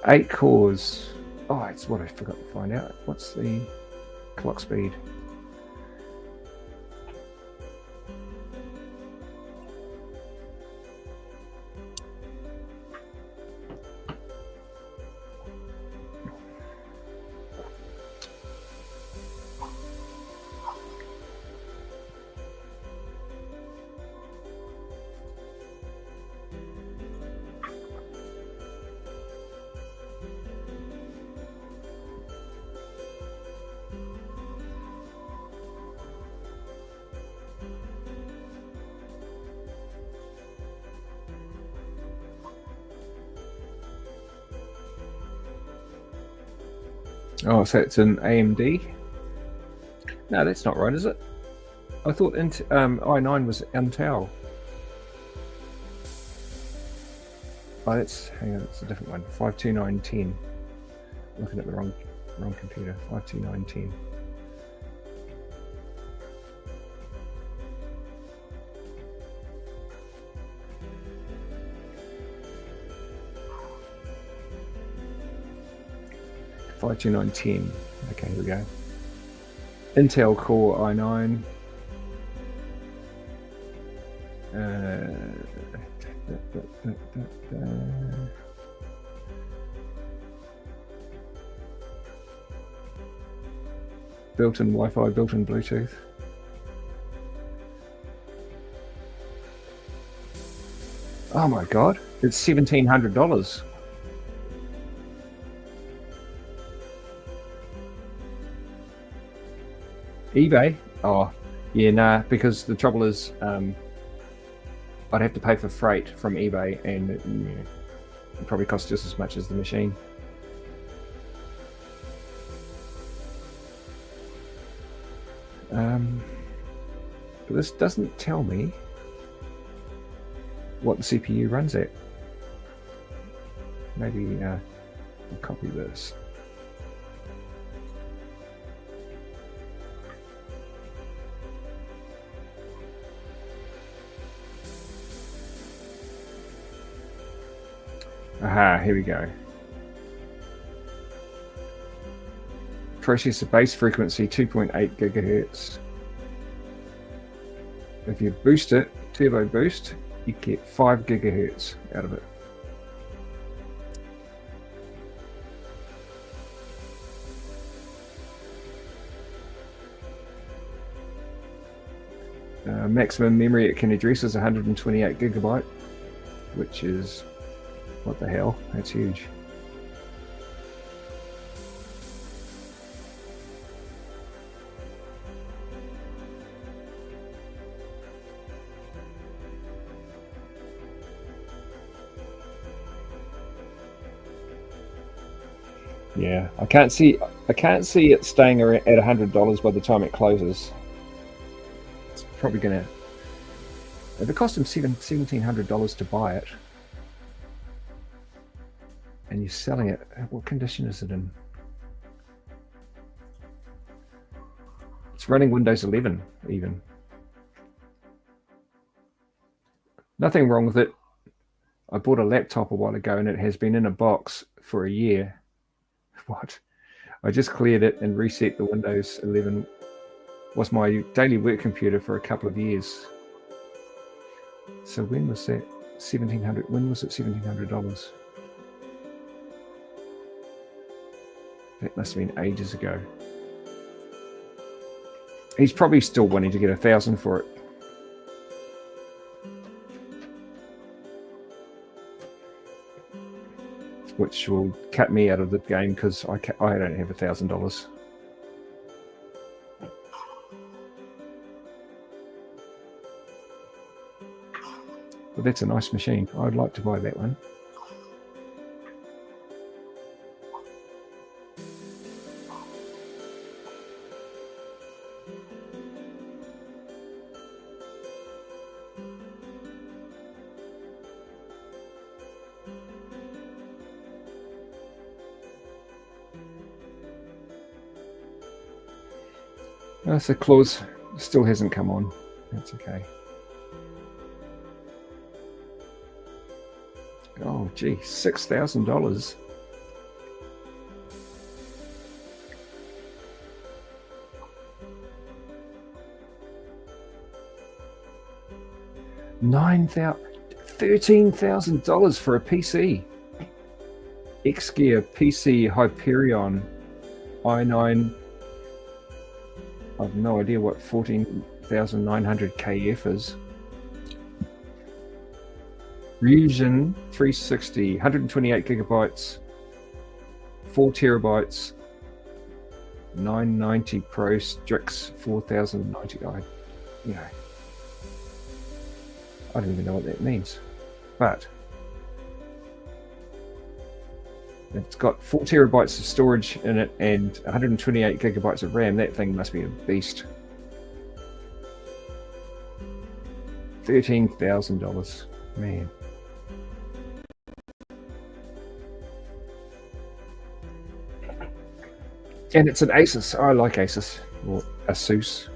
Eight cores. Oh, it's what I forgot to find out. What's the clock speed? Oh, so it's an AMD? No, that's not right, is it? I thought i9 was Intel. Oh, hang on, it's a different one. 52910. Looking at the wrong computer. 52910. $52910. Okay, here we go. Intel Core i9. Built-in Wi-Fi, built-in Bluetooth. Oh my god, it's $1,700. eBay? Oh, yeah, nah, because the trouble is, I'd have to pay for freight from eBay, and it probably costs just as much as the machine. But this doesn't tell me what the CPU runs at. Maybe I'll copy this. Aha, here we go. Processor base frequency 2.8 gigahertz. If you boost it, turbo boost, you get 5 gigahertz out of it. Maximum memory it can address is 128 gigabyte. which is, what the hell? That's huge. Yeah, I can't see it staying at $100 by the time it closes. It's probably gonna. If it cost them $1,700 to buy it, and you're selling it, what condition is it in? It's running Windows 11 even. Nothing wrong with it. I bought a laptop a while ago and it has been in a box for a year. What? I just cleared it and reset the Windows 11. Was my daily work computer for a couple of years. So when was that? $1,700. When was it $1,700? That must have been ages ago. He's probably still wanting to get $1,000 for it. Which will cut me out of the game because I don't have $1,000. But that's a nice machine. I'd like to buy that one. So clause still hasn't come on. That's okay. Oh, gee, $6,000. $13,000 for a PC. X-Gear PC Hyperion i9. I've no idea what 14,900 KF is. Ryzen 360, 128 gigabytes, 4 terabytes, 990 Pro Strix 4090. I don't even know what that means, but it's got 4 terabytes of storage in it and 128 gigabytes of RAM. That thing must be a beast. $13,000, man. And it's an Asus. I like Asus, or Asus.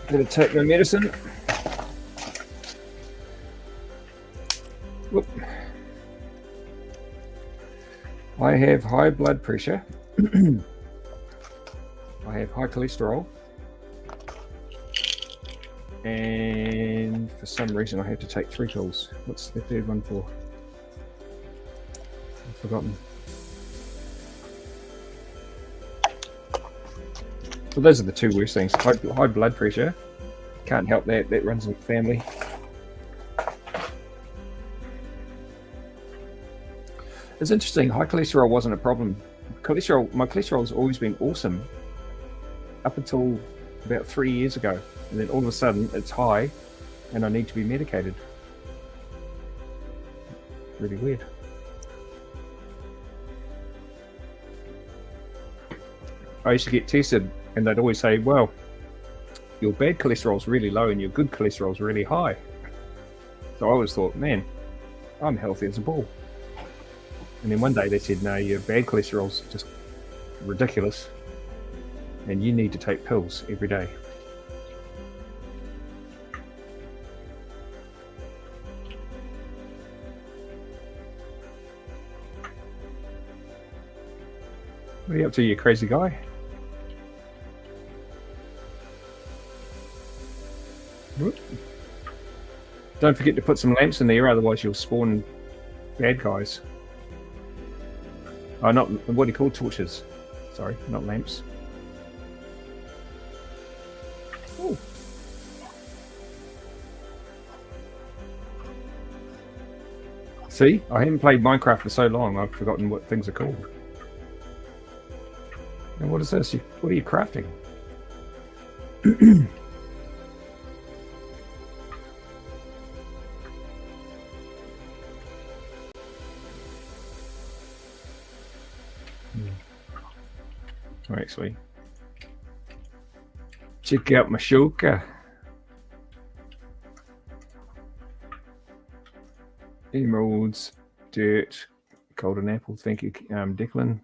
Gonna take my medicine. Whoop. I have high blood pressure. I have high cholesterol. And for some reason I have to take 3 pills. What's the third one for? I've forgotten. So those are the 2 worst things. High blood pressure. Can't help that. That runs in the family. It's interesting. High cholesterol wasn't a problem. My cholesterol has always been awesome up until about 3 years ago. And then all of a sudden it's high and I need to be medicated. Really weird. I used to get tested and they'd always say, well, your bad cholesterol is really low and your good cholesterol is really high. So I always thought, man, I'm healthy as a bull. And then one day they said, no, your bad cholesterol is just ridiculous and you need to take pills every day. What are you up to, you crazy guy? Whoop. Don't forget to put some lamps in there, otherwise you'll spawn bad guys. Oh, not what do you call torches? Sorry, not lamps. Ooh. See, I haven't played Minecraft for so long, I've forgotten what things are called. And what is this? What are you crafting? Actually, check out my shulker. Emeralds, dirt, golden apple. Thank you, Declan.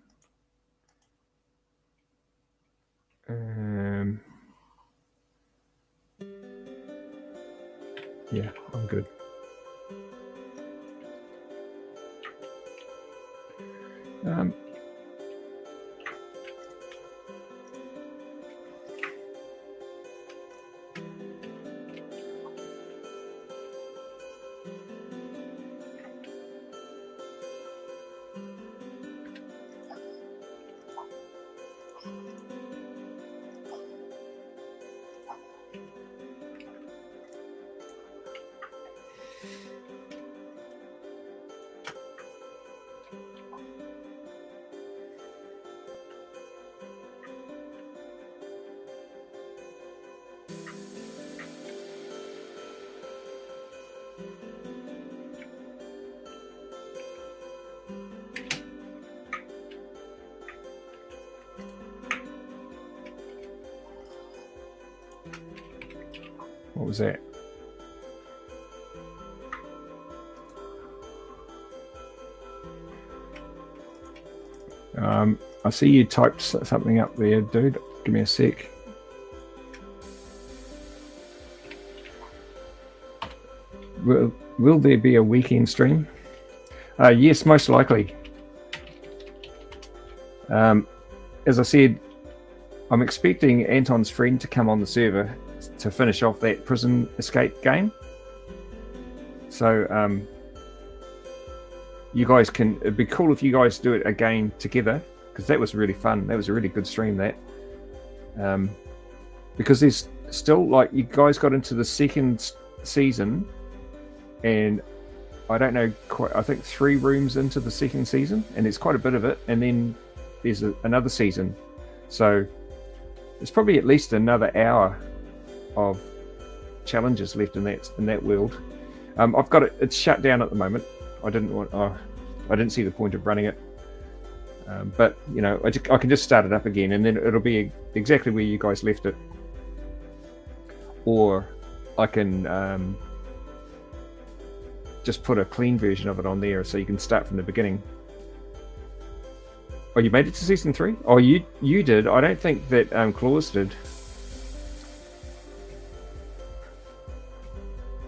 Yeah, I'm good. What was that? I see you typed something up there, dude. Give me a sec. Will there be a weekend stream? Yes, most likely. As I said, I'm expecting Anton's friend to come on the server to finish off that prison escape game. So you guys can, it'd be cool if you guys do it again together, because that was really fun. That was a really good stream, that. Because there's still, like, you guys got into the second season, and I don't know quite, I think 3 rooms into the second season, and there's quite a bit of it, and then there's another season. So there's probably at least another hour of challenges left in that world. I've got it, it's shut down at the moment. I didn't see the point of running it. But, you know, I can just start it up again, and then it'll be exactly where you guys left it. Or I can just put a clean version of it on there so you can start from the beginning. Oh, you made it to season 3? Oh, you did. I don't think that Claus did.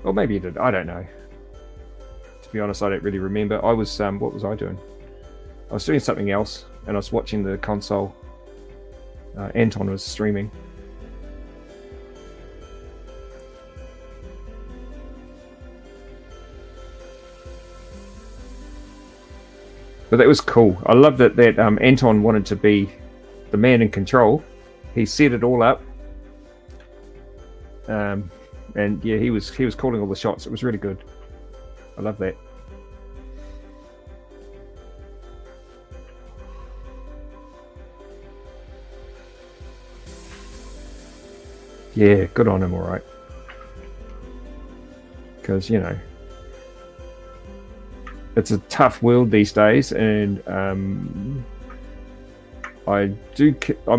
Or maybe you did. I don't know. To be honest, I don't really remember. I was, what was I doing? I was doing something else, and I was watching the console. Anton was streaming. But that was cool. I love that Anton wanted to be the man in control. He set it all up. And yeah, he was calling all the shots. It was really good. I love that. Yeah, good on him, all right. Because, you know, it's a tough world these days, and I'm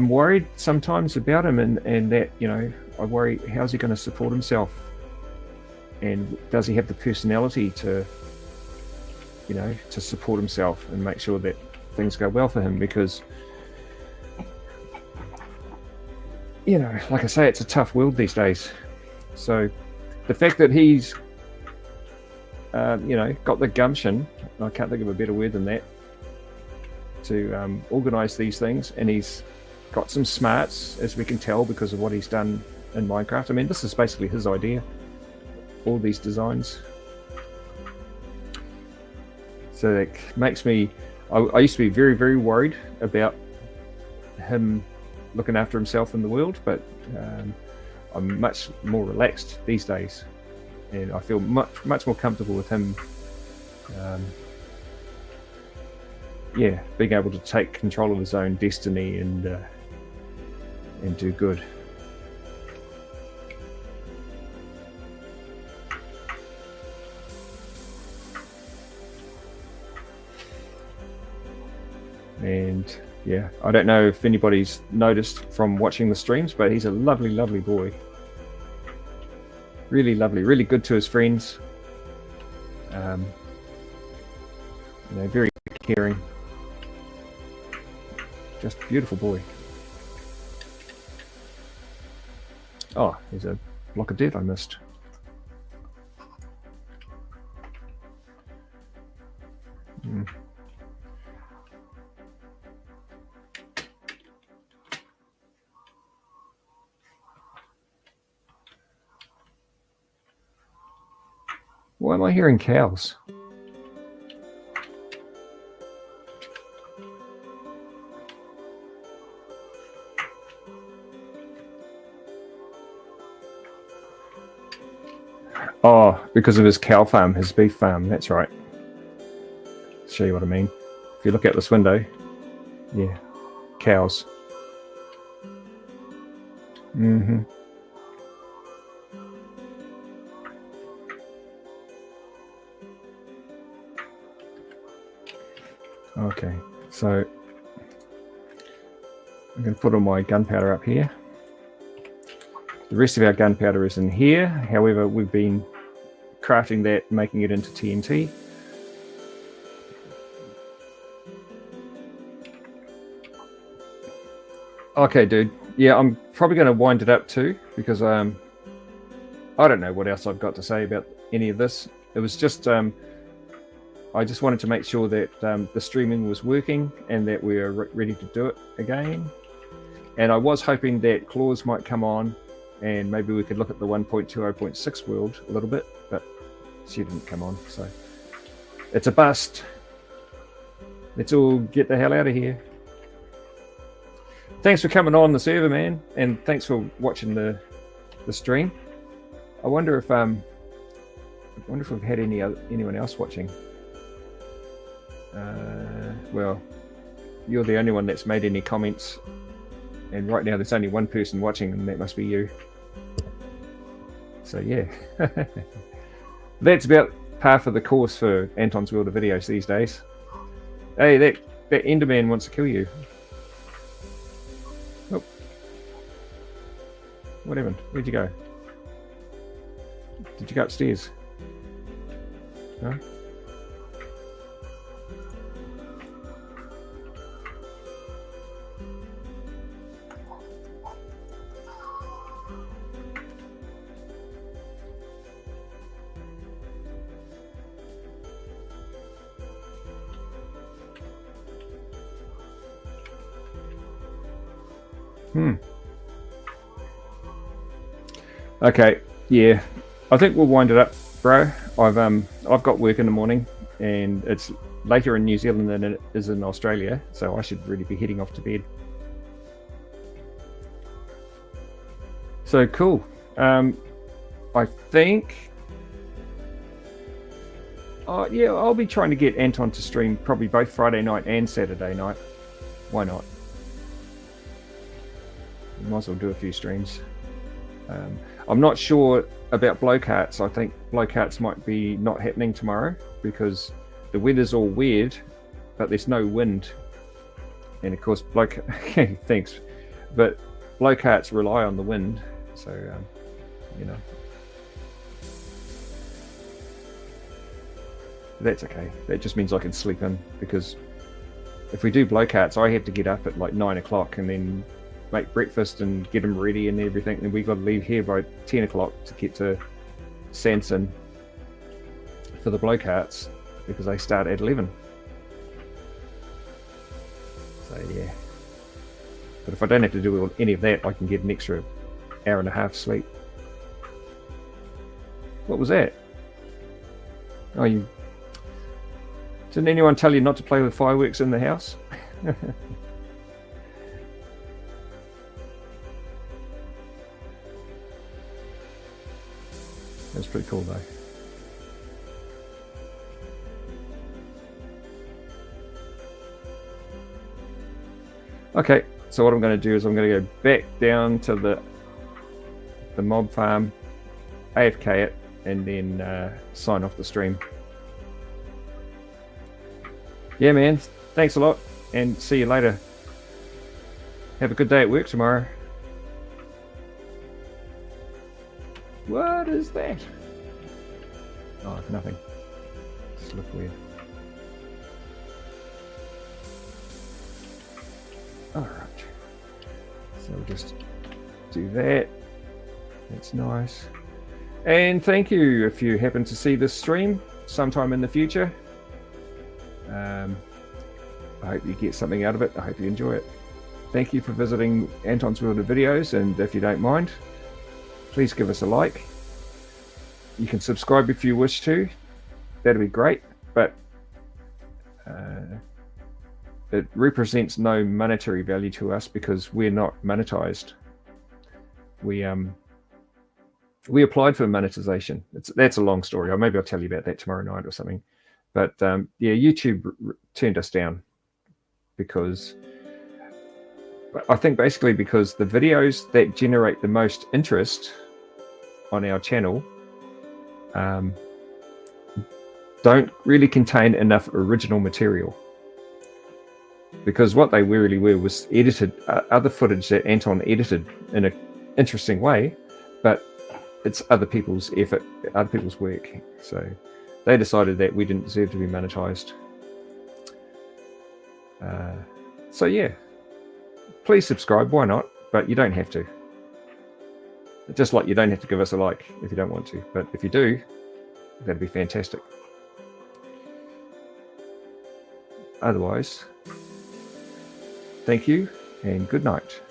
worried sometimes about him, and that, you know, I worry, how's he going to support himself, and does he have the personality to, you know, to support himself and make sure that things go well for him? Because, you know, like I say, it's a tough world these days. So the fact that he's you know, got the gumption, I can't think of a better word than that, to organize these things, and he's got some smarts, as we can tell, because of what he's done in Minecraft. I mean, this is basically his idea, all these designs. So that makes me, I used to be very, very worried about him looking after himself in the world, but I'm much more relaxed these days, and I feel much more comfortable with him. Yeah, being able to take control of his own destiny and do good. And yeah, I don't know if anybody's noticed from watching the streams, but he's a lovely, lovely boy. Really lovely, really good to his friends. You know, very caring. Just a beautiful boy. Oh, there's a block of dirt I missed. Why am I hearing cows? Oh, because of his cow farm, his beef farm, that's right. Show you what I mean. If you look out this window, yeah, cows. Mm-hmm. Okay, so I'm going to put all my gunpowder up here. The rest of our gunpowder is in here. However, we've been crafting that, making it into TNT. Okay, dude. Yeah, I'm probably going to wind it up too, because I don't know what else I've got to say about any of this. It was just I just wanted to make sure that the streaming was working and that we are ready to do it again. And I was hoping that Claus might come on and maybe we could look at the 1.20.6 world a little bit, but she didn't come on, so it's a bust. Let's all get the hell out of here. Thanks for coming on the server, man, and thanks for watching the stream. I wonder if we've had anyone else watching. Well, you're the only one that's made any comments, and right now there's only one person watching, and that must be you. So yeah, that's about par for the course for Anton's World of Videos these days. Hey, that Enderman wants to kill you. Oh, what happened? Where'd you go? Did you go upstairs? No? Okay, yeah, I think we'll wind it up, bro. I've got work in the morning, and it's later in New Zealand than it is in Australia, so I should really be heading off to bed. So cool. I think, yeah, I'll be trying to get Anton to stream probably both Friday night and Saturday night. Why not? Might as well do a few streams. I'm not sure about blow-carts. I think blow-carts might be not happening tomorrow because the weather's all weird, but there's no wind. And of course, thanks. But blow-carts rely on the wind, so you know. That's okay. That just means I can sleep in, because if we do blow-carts, I have to get up at like 9 o'clock and then make breakfast and get them ready and everything, and we got to leave here by 10 o'clock to get to Sanson for the blow carts because they start at 11. Yeah. But if I don't have to do any of that, I can get an extra hour and a half sleep. What was that? Oh, you... Didn't anyone tell you not to play with fireworks in the house? That's pretty cool though. Okay, so what I'm going to do is I'm going to go back down to the mob farm, AFK it, and then sign off the stream. Yeah, man, thanks a lot, and see you later. Have a good day at work tomorrow. What is that? Oh, nothing. Just look weird. Alright. So we'll just do that. That's nice. And thank you if you happen to see this stream sometime in the future. I hope you get something out of it. I hope you enjoy it. Thank you for visiting Anton's World of Videos, and if you don't mind, please give us a like. You can subscribe if you wish to. That'd be great, but it represents no monetary value to us because we're not monetized. We applied for monetization. That's a long story. Or maybe I'll tell you about that tomorrow night or something. But yeah, YouTube turned us down because I think basically because the videos that generate the most interest on our channel don't really contain enough original material. Because what they really were was edited, other footage that Anton edited in an interesting way, but it's other people's effort, other people's work. So they decided that we didn't deserve to be monetized. So yeah, please subscribe, why not? But you don't have to. Just like you don't have to give us a like if you don't want to, but if you do, that'd be fantastic. Otherwise, thank you and good night.